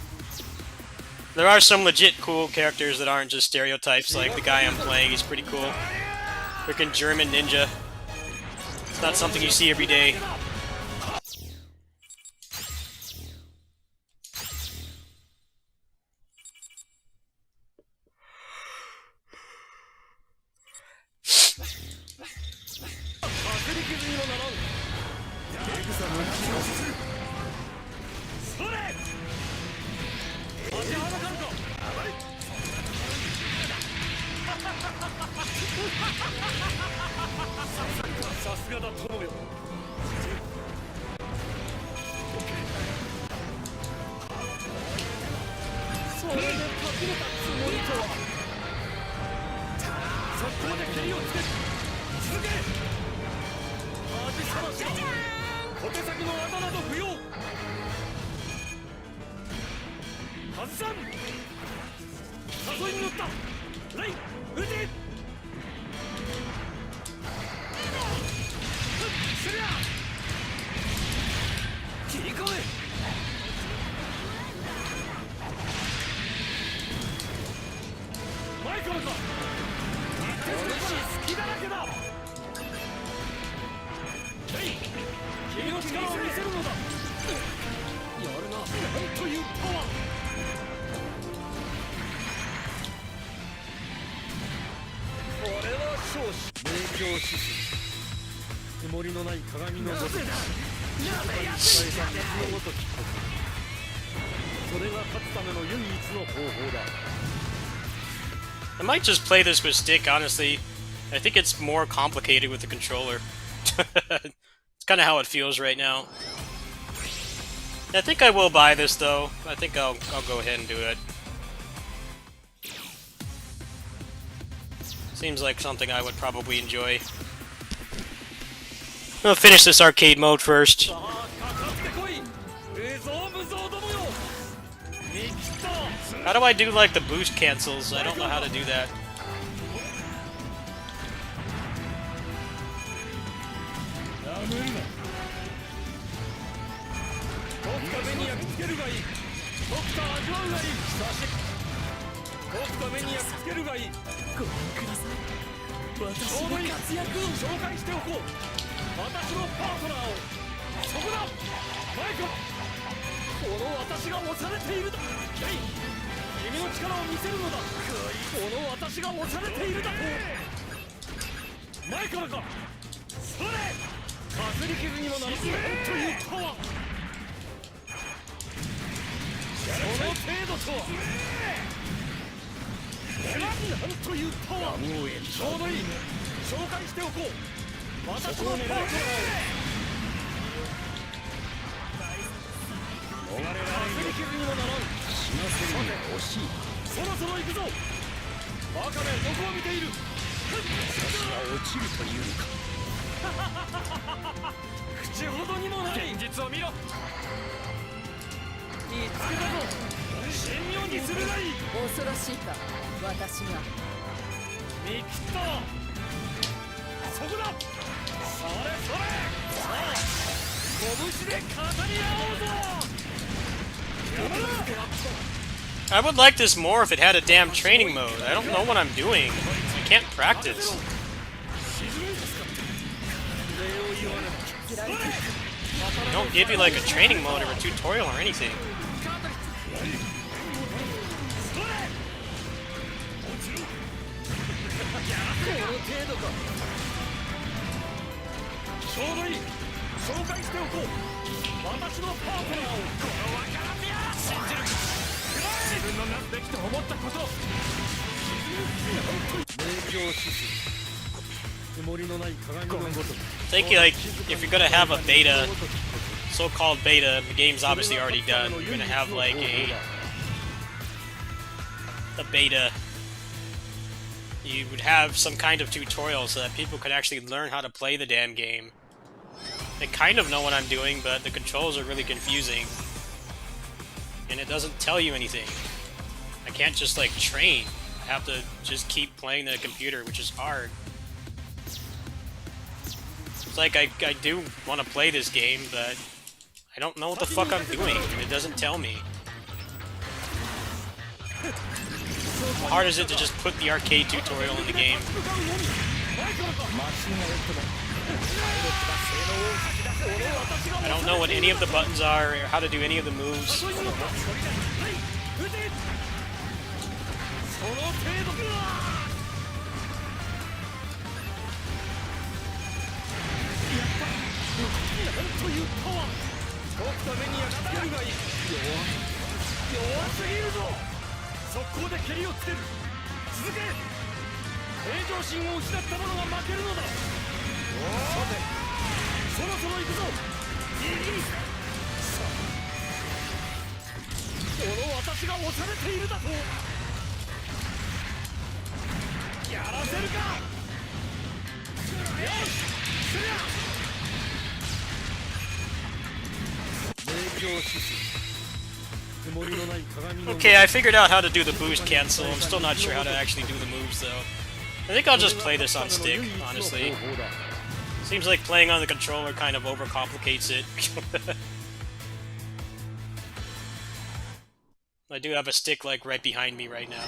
there are some legit cool characters that aren't just stereotypes, like the guy I'm playing, he's pretty cool. Freaking German ninja. It's not something you see every day. I might just play this with stick, honestly. I think it's more complicated with the controller. It's kind of how it feels right now. I think I will buy this, though. I think I'll go ahead and do it. Seems like something I would probably enjoy. I'll finish this arcade mode first. How do I do, like, the boost cancels? I don't know how to do that. I would like this more if it had a damn training mode. I don't know what I'm doing. I can't practice. They don't give you like a training mode or a tutorial or anything. I think, like, if you're gonna have a beta, so-called beta, the game's obviously already done. You're gonna have like a beta. You would have some kind of tutorial so that people could actually learn how to play the damn game. I kind of know what I'm doing, but the controls are really confusing. And it doesn't tell you anything. I can't just, like, train. I have to just keep playing the computer, which is hard. It's like I do want to play this game, but I don't know what the fuck I'm doing, and it doesn't tell me. How hard is it to just put the arcade tutorial in the game? I don't know what any of the buttons are, or how to do any of the moves. Okay, I figured out how to do the boost cancel. I'm still not sure how to actually do the moves, though. I think I'll just play this on stick, honestly. Seems like playing on the controller kind of overcomplicates it. I do have a stick, like, right behind me right now.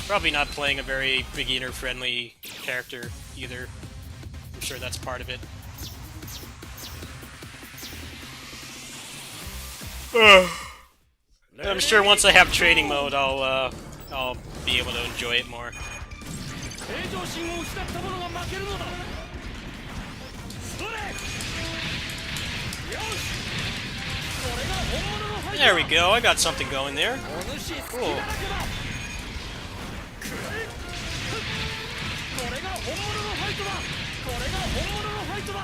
Probably not playing a very beginner-friendly character, either. I'm sure that's part of it. I'm sure once I have training mode, I'll be able to enjoy it more. 平常心を失った者が負けるのだ。それ。よし。これが本物のファイトだ。 There we go. I got something going there. お主好き Cool. だらけだ。これが本物のファイトだ。これが本物のファイトだ。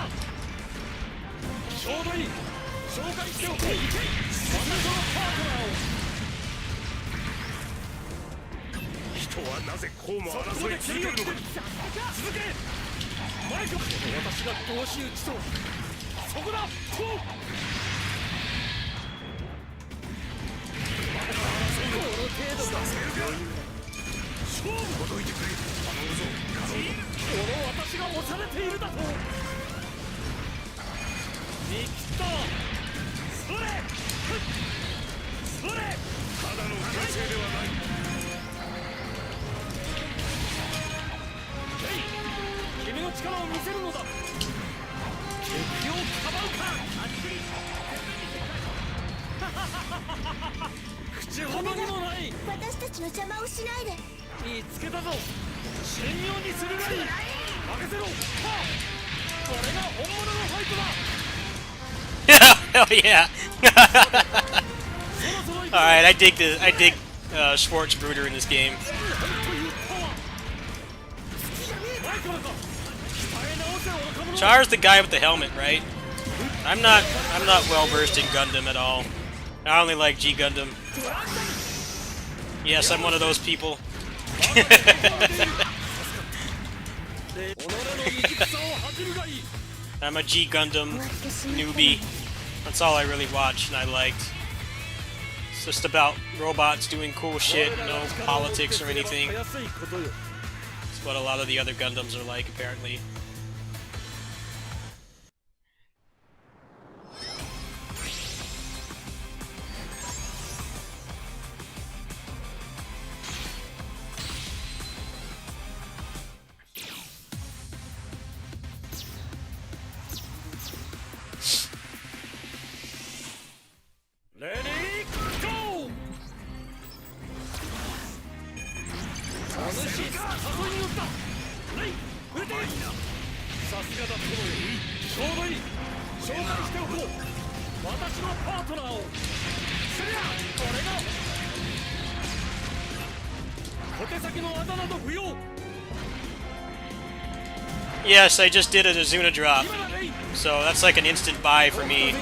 ちょうどいい。紹介しておこう。私のパートナーを。人はなぜこうも争い続けるのか。続け。前か。私が同士討ちそう。そこだ。こう。この程度だ。勝負ほどいてくれ。頼むぞ。この私が押されているだと。見切った。それ。それ。ただの牽制ではない。君の力を見せるのだ。敵をかばうか。口ほどにもない。私たちの邪魔をしないで。見つけたぞ。神妙にするがいい。任せろ。はあ、これが本物のファイトだ。Hell yeah! Alright, I dig Schwartz Bruder in this game. Char's the guy with the helmet, right? I'm not well versed in Gundam at all. I only like G Gundam. Yes, I'm one of those people. I'm a G Gundam newbie. That's all I really watched and I liked. It's just about robots doing cool shit, no politics or anything. It's what a lot of the other Gundams are like, apparently. Ready, go! お主、誘いに乗った。レイ、撃て。さすがだ、友よ。ちょうどいい。紹介しておこう。私のパートナーを。すりゃ、これが。小手先の技など不要。 Yes, I just did a Azuna drop. So that's like an instant buy for me.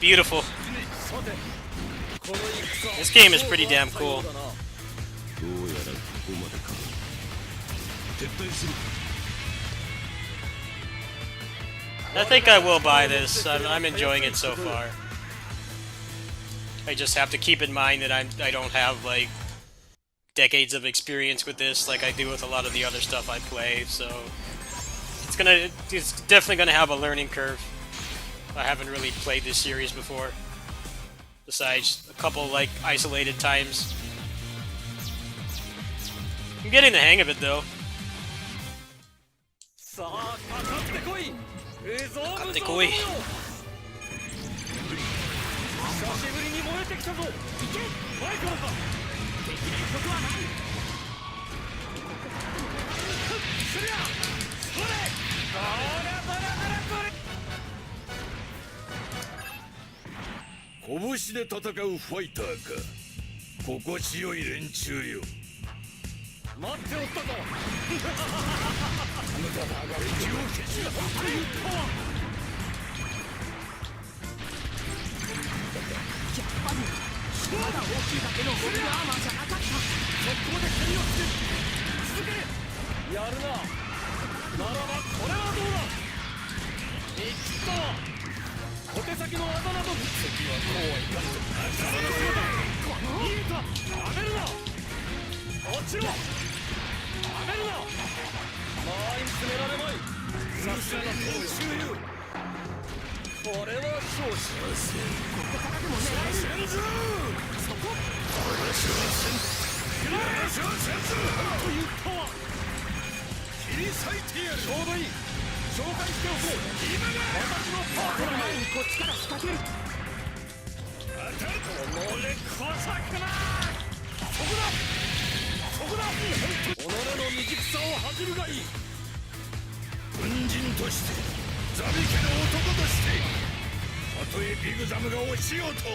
Beautiful. This game is pretty damn cool. I think I will buy this. I'm enjoying it so far. I just have to keep in mind that I don't have like decades of experience with this like I do with a lot of the other stuff I play, so it's definitely gonna have a learning curve. I haven't really played this series before, besides a couple like isolated times. I'm getting the hang of it though. かかってこい。久しぶりに燃えてきたぞ。行け、前からか。敵に曲はない。すりゃ、それ。こらこらこらこれ。拳で戦うファイターか。心地よい連中よ。待っておったぞ。無駄ながら敵を消しなさい。やっぱりまだ大きいだけのゴリラアーマーじゃなかった。速攻で剣をつける。続けやるな。ならばこれはどうだ。ミッキー小手先の技など敵はこうはいかんと。いいかやめるな。落ちろやめるな。間合い詰められまい。さすがの編集よ。これは勝利。ここからでも狙える。そこ私はせん。私はせんぞというパワー。切り裂いてやる。ちょうどいい。紹介しておこう。今だ。私のパートナー前にこっちから仕掛ける。当たる。このれ小作な。そこだ。そこだ。己の未熟さを恥じるがいい。軍人としてザビ家の男として、たとえビグザムが落ちようと通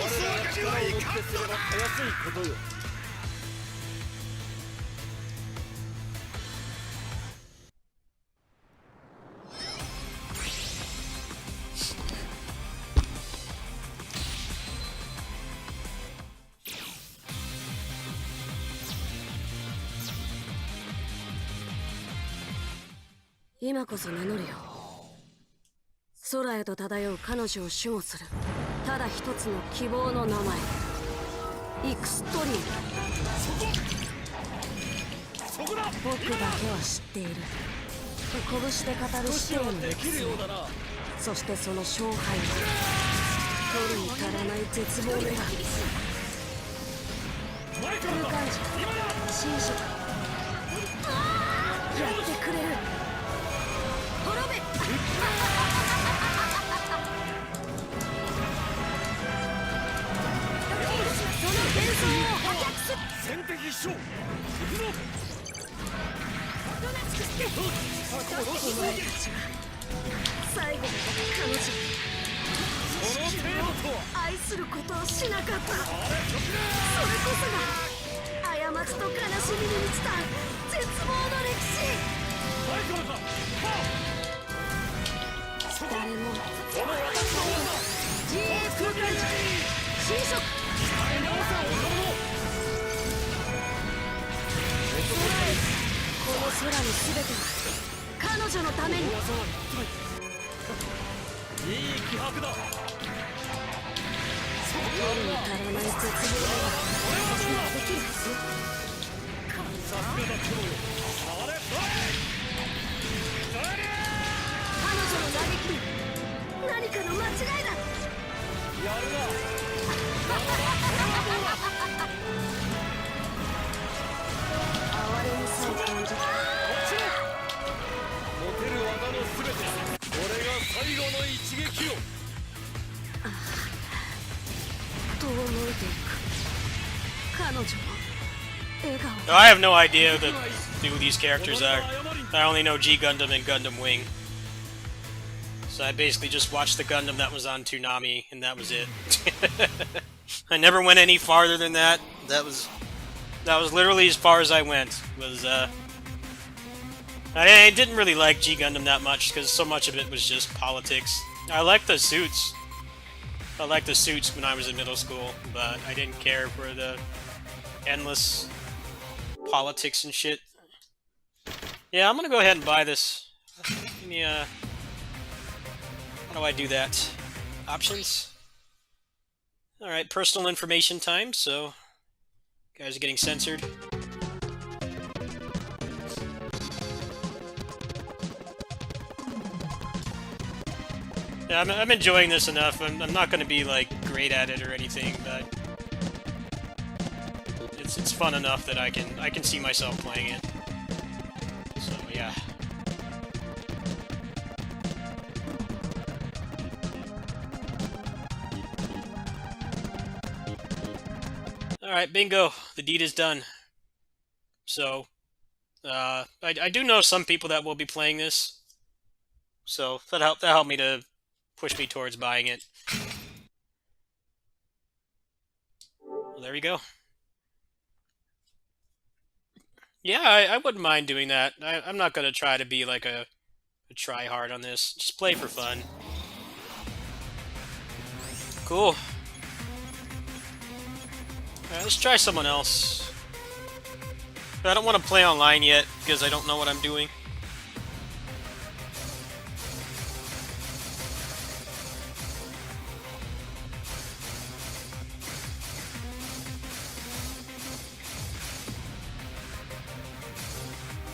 すわけにはいかんのだ。たやすいことよ。今こそ名乗るよ。空へと漂う彼女を守護するただ一つの希望の名前、イクストリーム。そこだ。僕だけは知っている。拳で語る死への歴史、そしてその勝敗は取るに足らない絶望のが空間人神職やってくれる。滅べその幻想を破却する。先敵一将行くぞ。おとなしくしてお前たちは最後まで彼女自分を愛することをしなかった。それこそが過ちと悲しみに満ちた絶望の歴史。誰も自衛空間人神職この空の全ては彼女のために。いい気迫だ。夜に足らない絶望は私にはできるはず。さすがだプロよ。あれ彼女の嘆きに何かの間違いだ。やるな。哀れみさえ感じた。持てる技のすべて、これが最後の一撃よ。遠のいていく彼女の笑顔。 I have no idea who these characters are. I only know G Gundam and Gundam Wing. So I basically just watched the Gundam that was on Toonami, and that was it. I never went any farther than that. That was literally as far as I went. I didn't really like G Gundam that much because so much of it was just politics. I liked the suits. I liked the suits when I was in middle school, but I didn't care for the endless politics and shit. Yeah, I'm gonna go ahead and buy this. Give me how do I do that? Options? Alright, personal information time, so guys are getting censored. Yeah, I'm enjoying this enough. I'm not going to be like great at it or anything, but it's fun enough that I can see myself playing it. So yeah. All right, bingo. The deed is done. So I do know some people that will be playing this, so that helped me to push me towards buying it. Well, there we go. Yeah, I wouldn't mind doing that. I'm not gonna try to be like a try hard on this. Just play for fun. Cool. Alright, let's try someone else. I don't want to play online yet because I don't know what I'm doing.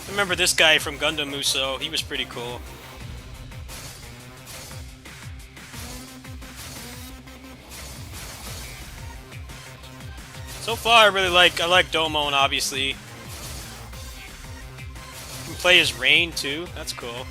I remember this guy from Gundam Muso. He was pretty cool. So far, I like Domon, obviously. You can play as Rain, too. That's cool.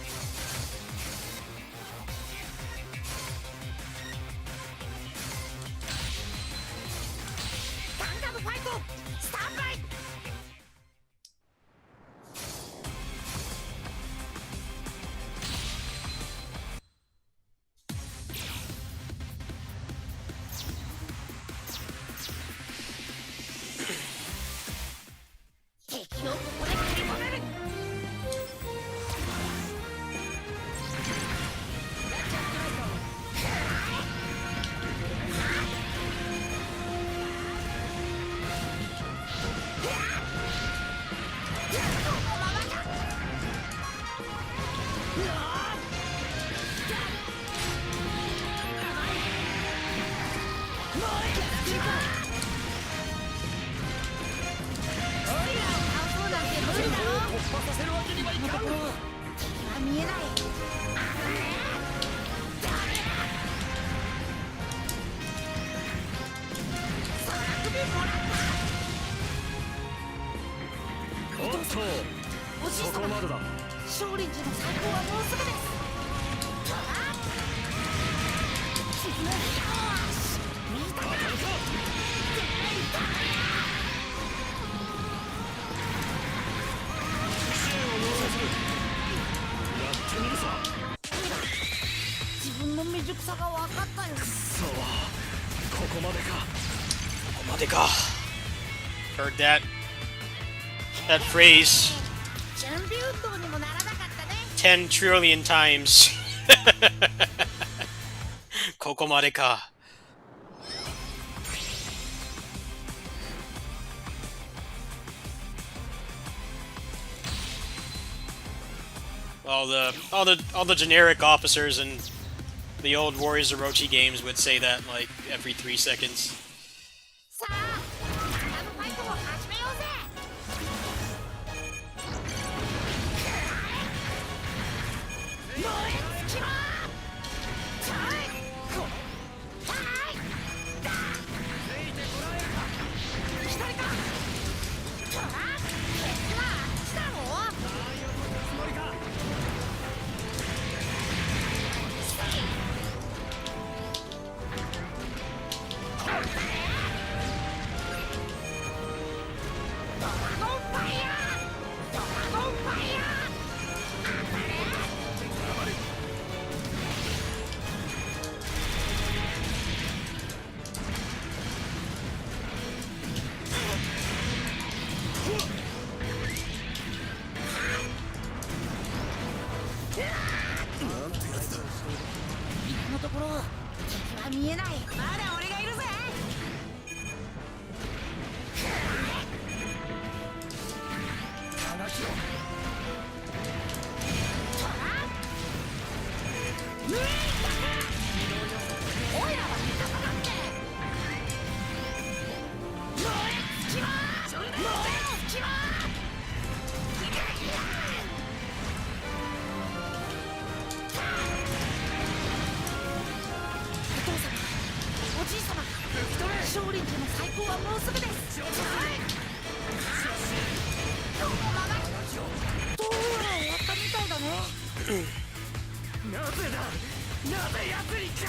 Heard that phrase 10 trillion times. ここまでか. All the generic officers in the old Warriors Orochi games would say that like every 3 seconds.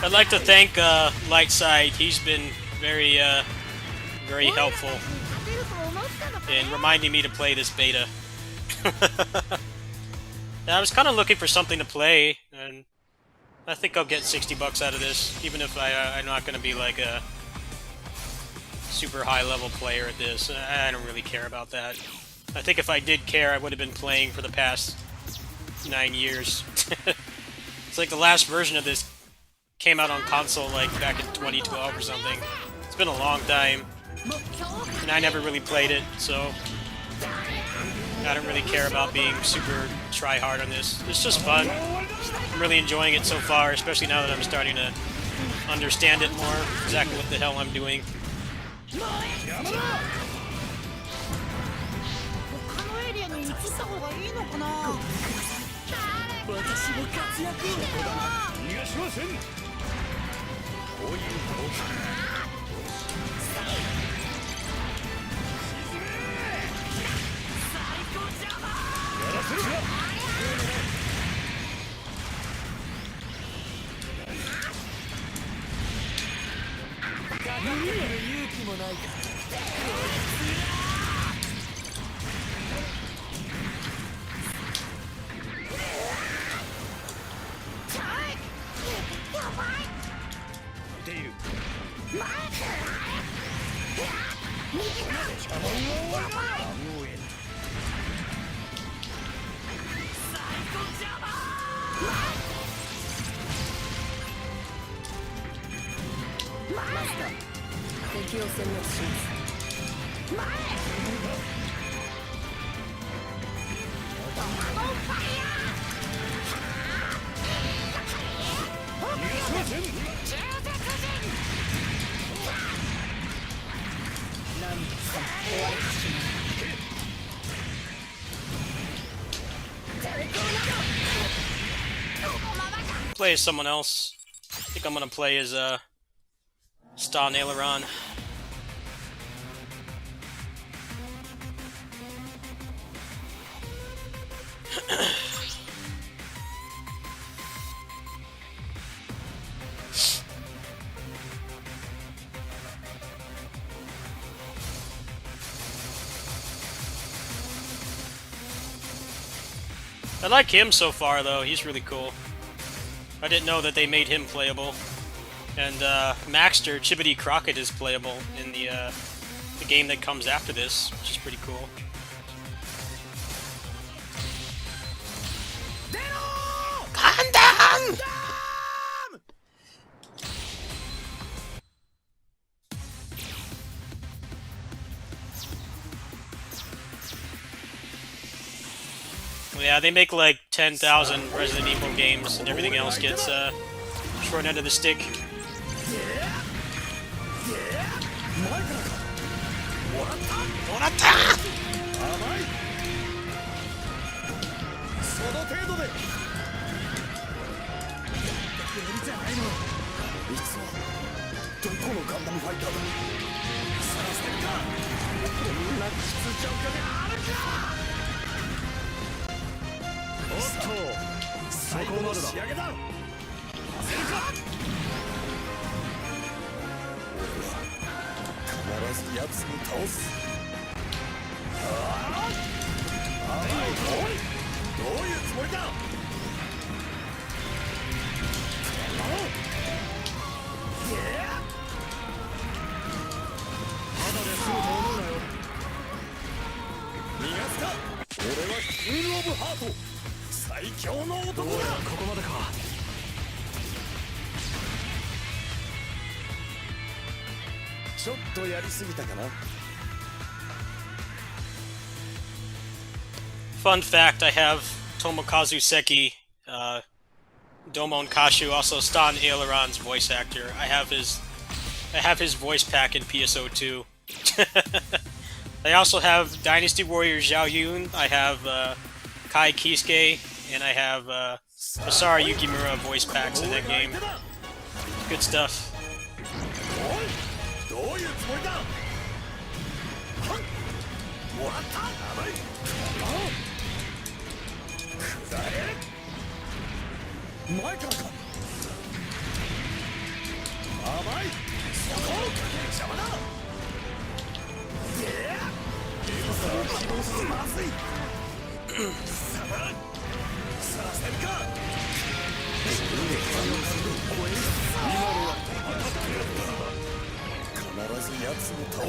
I'd like to thank Lightside. He's been very helpful in reminding me to play this beta. I was kind of looking for something to play, and I think I'll get $60 out of this, even if I'm not going to be like super high level player at this. I don't really care about that. I think if I did care, I would have been playing for the past 9 years. It's like the last version of this came out on console like back in 2012 or something. It's been a long time, and I never really played it, so I don't really care about being super try-hard on this. It's just fun. I'm really enjoying it so far, especially now that I'm starting to understand it more, exactly what the hell I'm doing. 他のエリアに移った方がいいのかな。私の活躍を。逃がしません。こういうやらせるか。勇気もないか。見ている。敵を殲滅しますPlay as someone else. I think I'm gonna play as Star Aileron. I like him so far, though. He's really cool. I didn't know that they made him playable. And Maxter, Chibbity Crockett, is playable in the game that comes after this, which is pretty cool. Gundam! Yeah, they make like 10,000 Resident Evil games, and everything else gets short end of the stick. Fun fact, I have Tomokazu Seki, Domon Kashu, also Stan Aileron's voice actor. I have his voice pack in PSO2. I also have Dynasty Warrior Zhao Yun, I have Kai Kisuke, and I have Masaru Yukimura voice packs in that game. Good stuff.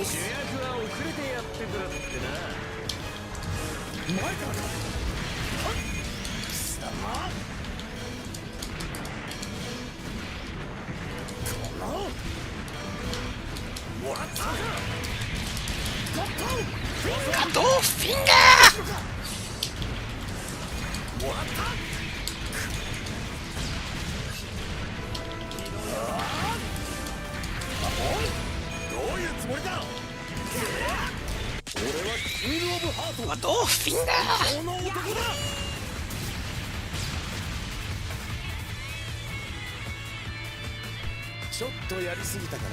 主役は遅れてやってくるってな。前からか。はっ貴様このもらったか。ガトーフィンガもらったどういうつもりだ。俺はクール・オブ・ハート、ガトーフィンガー。この男だ。ちょっとやりすぎたかな。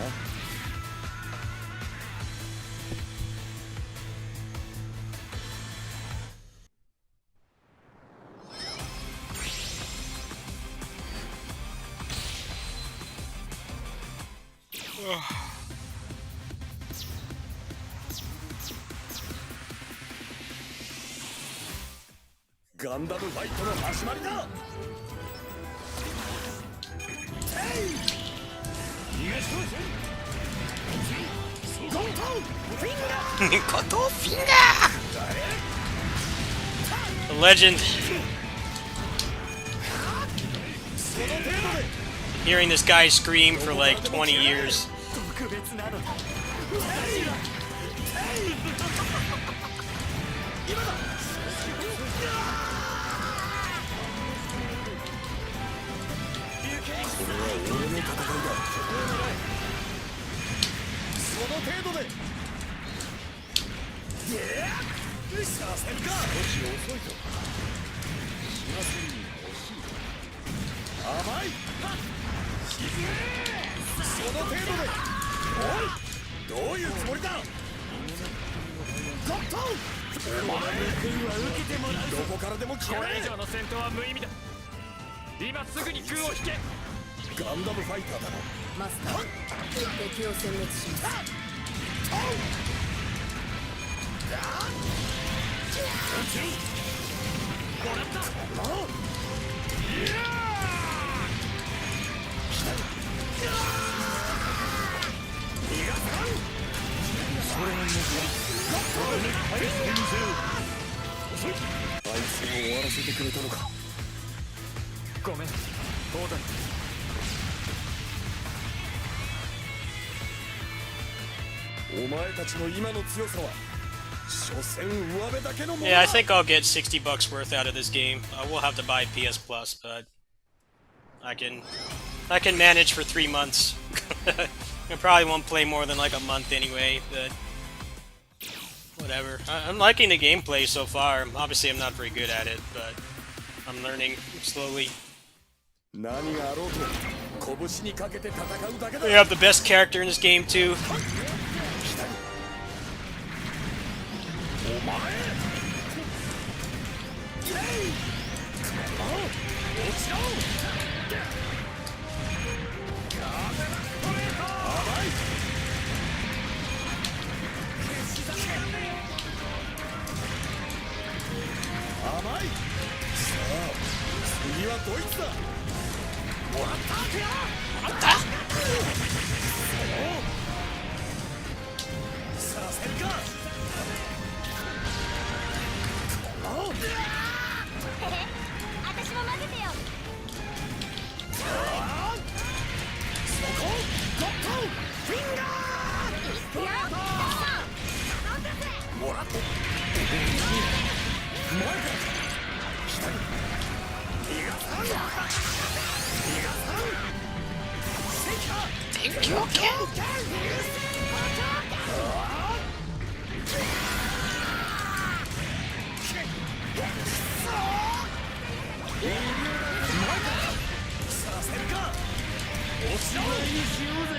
ガンダムファイトの始まりだ。ガトーフィンガー。The legend. Hearing this guy scream for like 20 years. 特別なのだ。これは俺の戦いだ。その程度でさせるか。少し遅いと。知らせに欲しい。甘い。その程度で。おい、どういうつもりだ。ゴッドお前は受けてもらう。どこからでも来やがれ。これ以上の戦闘は無意味だ。今すぐに軍を引け。ガンダムファイターだろ。マスター、敵を殲滅します。もらった。あいつを終わらせてくれたのか。ごめん、どうだ。お前たちの今の強さは所詮上辺だけのものだ。 Yeah, I think I'll get $60 worth out of this game. I will have to buy PS Plus, but I can manage for 3 months. I probably won't play more than like a month anyway, but whatever. I'm liking the gameplay so far. Obviously, I'm not very good at it, but I'm learning slowly. 何があろうと拳にかけて戦うだけだ。 We have the best character in this game too. お前落ちろ。甘い。甘い。さあ次はドイツだ。もらった。もらった。させるか。私も混ぜてよ。そこゴッドフィンガー。もらった。前から左。逃がさん。逃がさん。Thank you, okay? させるか。落ちろ。にしようぜ。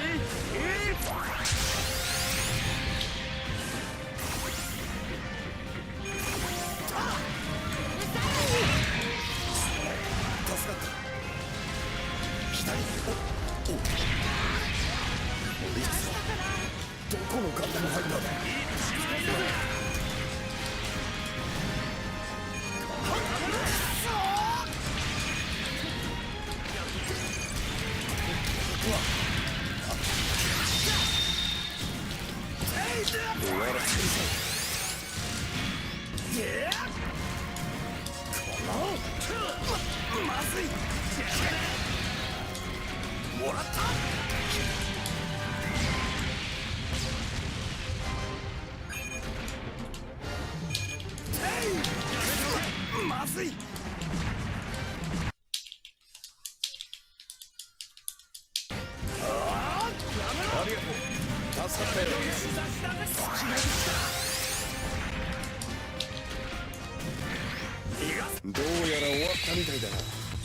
助かった。左。いつどこのガンダムファイターだ。まずい。もらった。まずい。ありがとう。助かったよ。どうやら終わったみたいだな。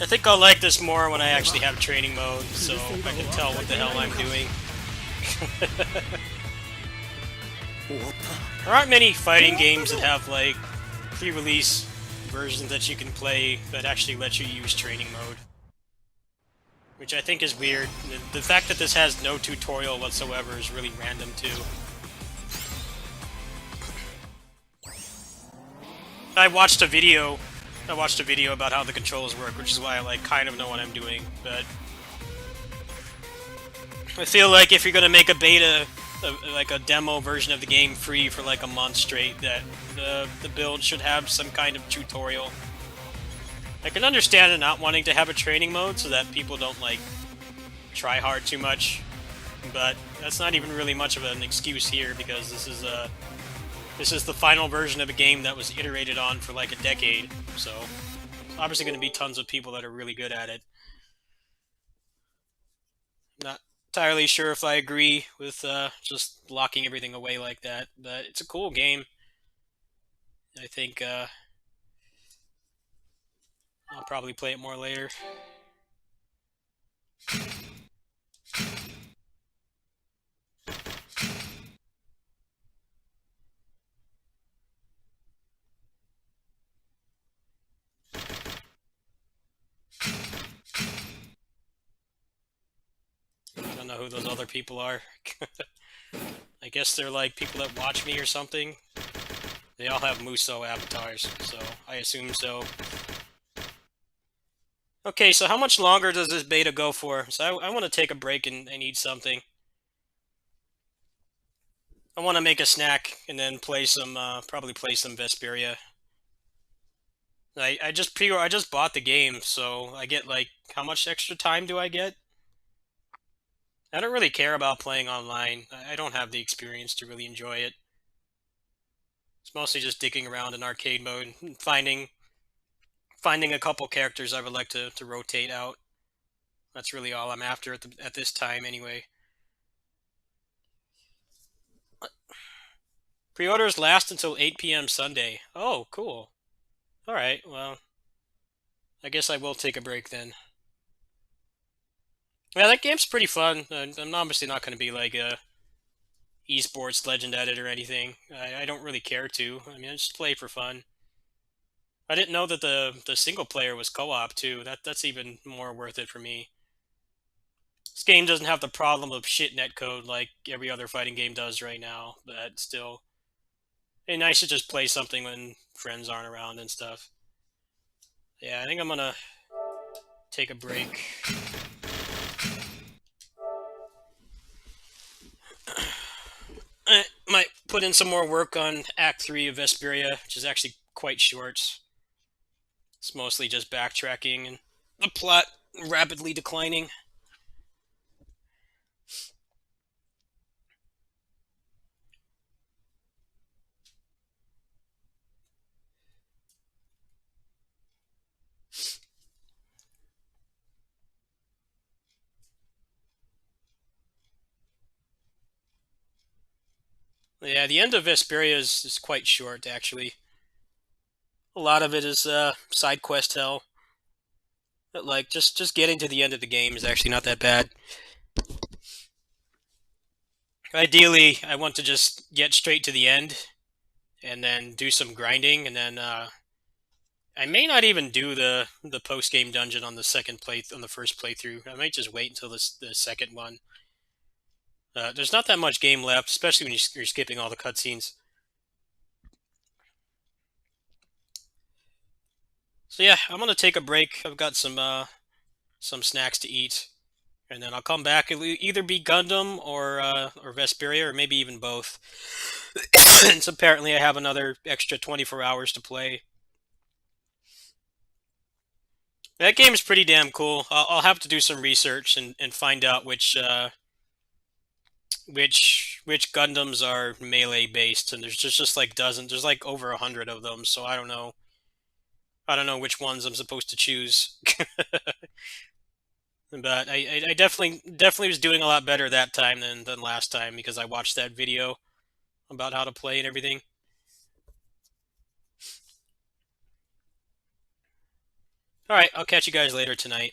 I think I'll like this more when I actually have training mode, so I can tell what the hell I'm doing. There aren't many fighting games that have like pre-release versions that you can play that actually let you use training mode, which I think is weird. The fact that this has no tutorial whatsoever is really random too. I watched a video about how the controls work, which is why I like kind of know what I'm doing, but I feel like if you're gonna make a beta, like a demo version of the game free for like a month straight, that the build should have some kind of tutorial. I can understand it not wanting to have a training mode so that people don't like try hard too much, but that's not even really much of an excuse here because this is the final version of a game that was iterated on for like a decade, so obviously going to be tons of people that are really good at it. Not entirely sure if I agree with just locking everything away like that, but it's a cool game. I think I'll probably play it more later. I don't know who those other people are. I guess they're like people that watch me or something. They all have Muso avatars, so I assume so. Okay, so how much longer does this beta go for? So I want to take a break and eat something. I want to make a snack and then play some, probably play some Vesperia. I just bought the game, so I get like, how much extra time do I get? I don't really care about playing online. I don't have the experience to really enjoy it. It's mostly just digging around in arcade mode, and finding a couple characters I would like to rotate out. That's really all I'm after at this time, anyway. Pre-orders last until 8 p.m. Sunday. Oh, cool. Alright, well, I guess I will take a break then. Yeah, that game's pretty fun. I'm obviously not going to be like a esports legend at it or anything. I don't really care to. I mean, I just play for fun. I didn't know that the single player was co-op too. That's even more worth it for me. This game doesn't have the problem of shit netcode like every other fighting game does right now, but still, it's nice to just play something when friends aren't around and stuff. Yeah, I think I'm gonna take a break. I might put in some more work on Act 3 of Vesperia, which is actually quite short. It's mostly just backtracking and the plot rapidly declining. Yeah, the end of Vesperia is quite short, actually. A lot of it is side quest hell. But like, just getting to the end of the game is actually not that bad. Ideally, I want to just get straight to the end, and then do some grinding, and then I may not even do the post game dungeon on the first playthrough. I might just wait until the second one. There's not that much game left, especially when you're skipping all the cutscenes. So yeah, I'm gonna take a break. I've got some snacks to eat, and then I'll come back. It'll either be Gundam or Vesperia, or maybe even both. Since apparently I have another extra 24 hours to play. That game is pretty damn cool. I'll have to do some research and find out which Gundams are melee based, and there's just like dozens. There's like over 100 of them, so I don't know. I don't know which ones I'm supposed to choose. But I definitely was doing a lot better that time than last time because I watched that video about how to play and everything. All right, I'll catch you guys later tonight.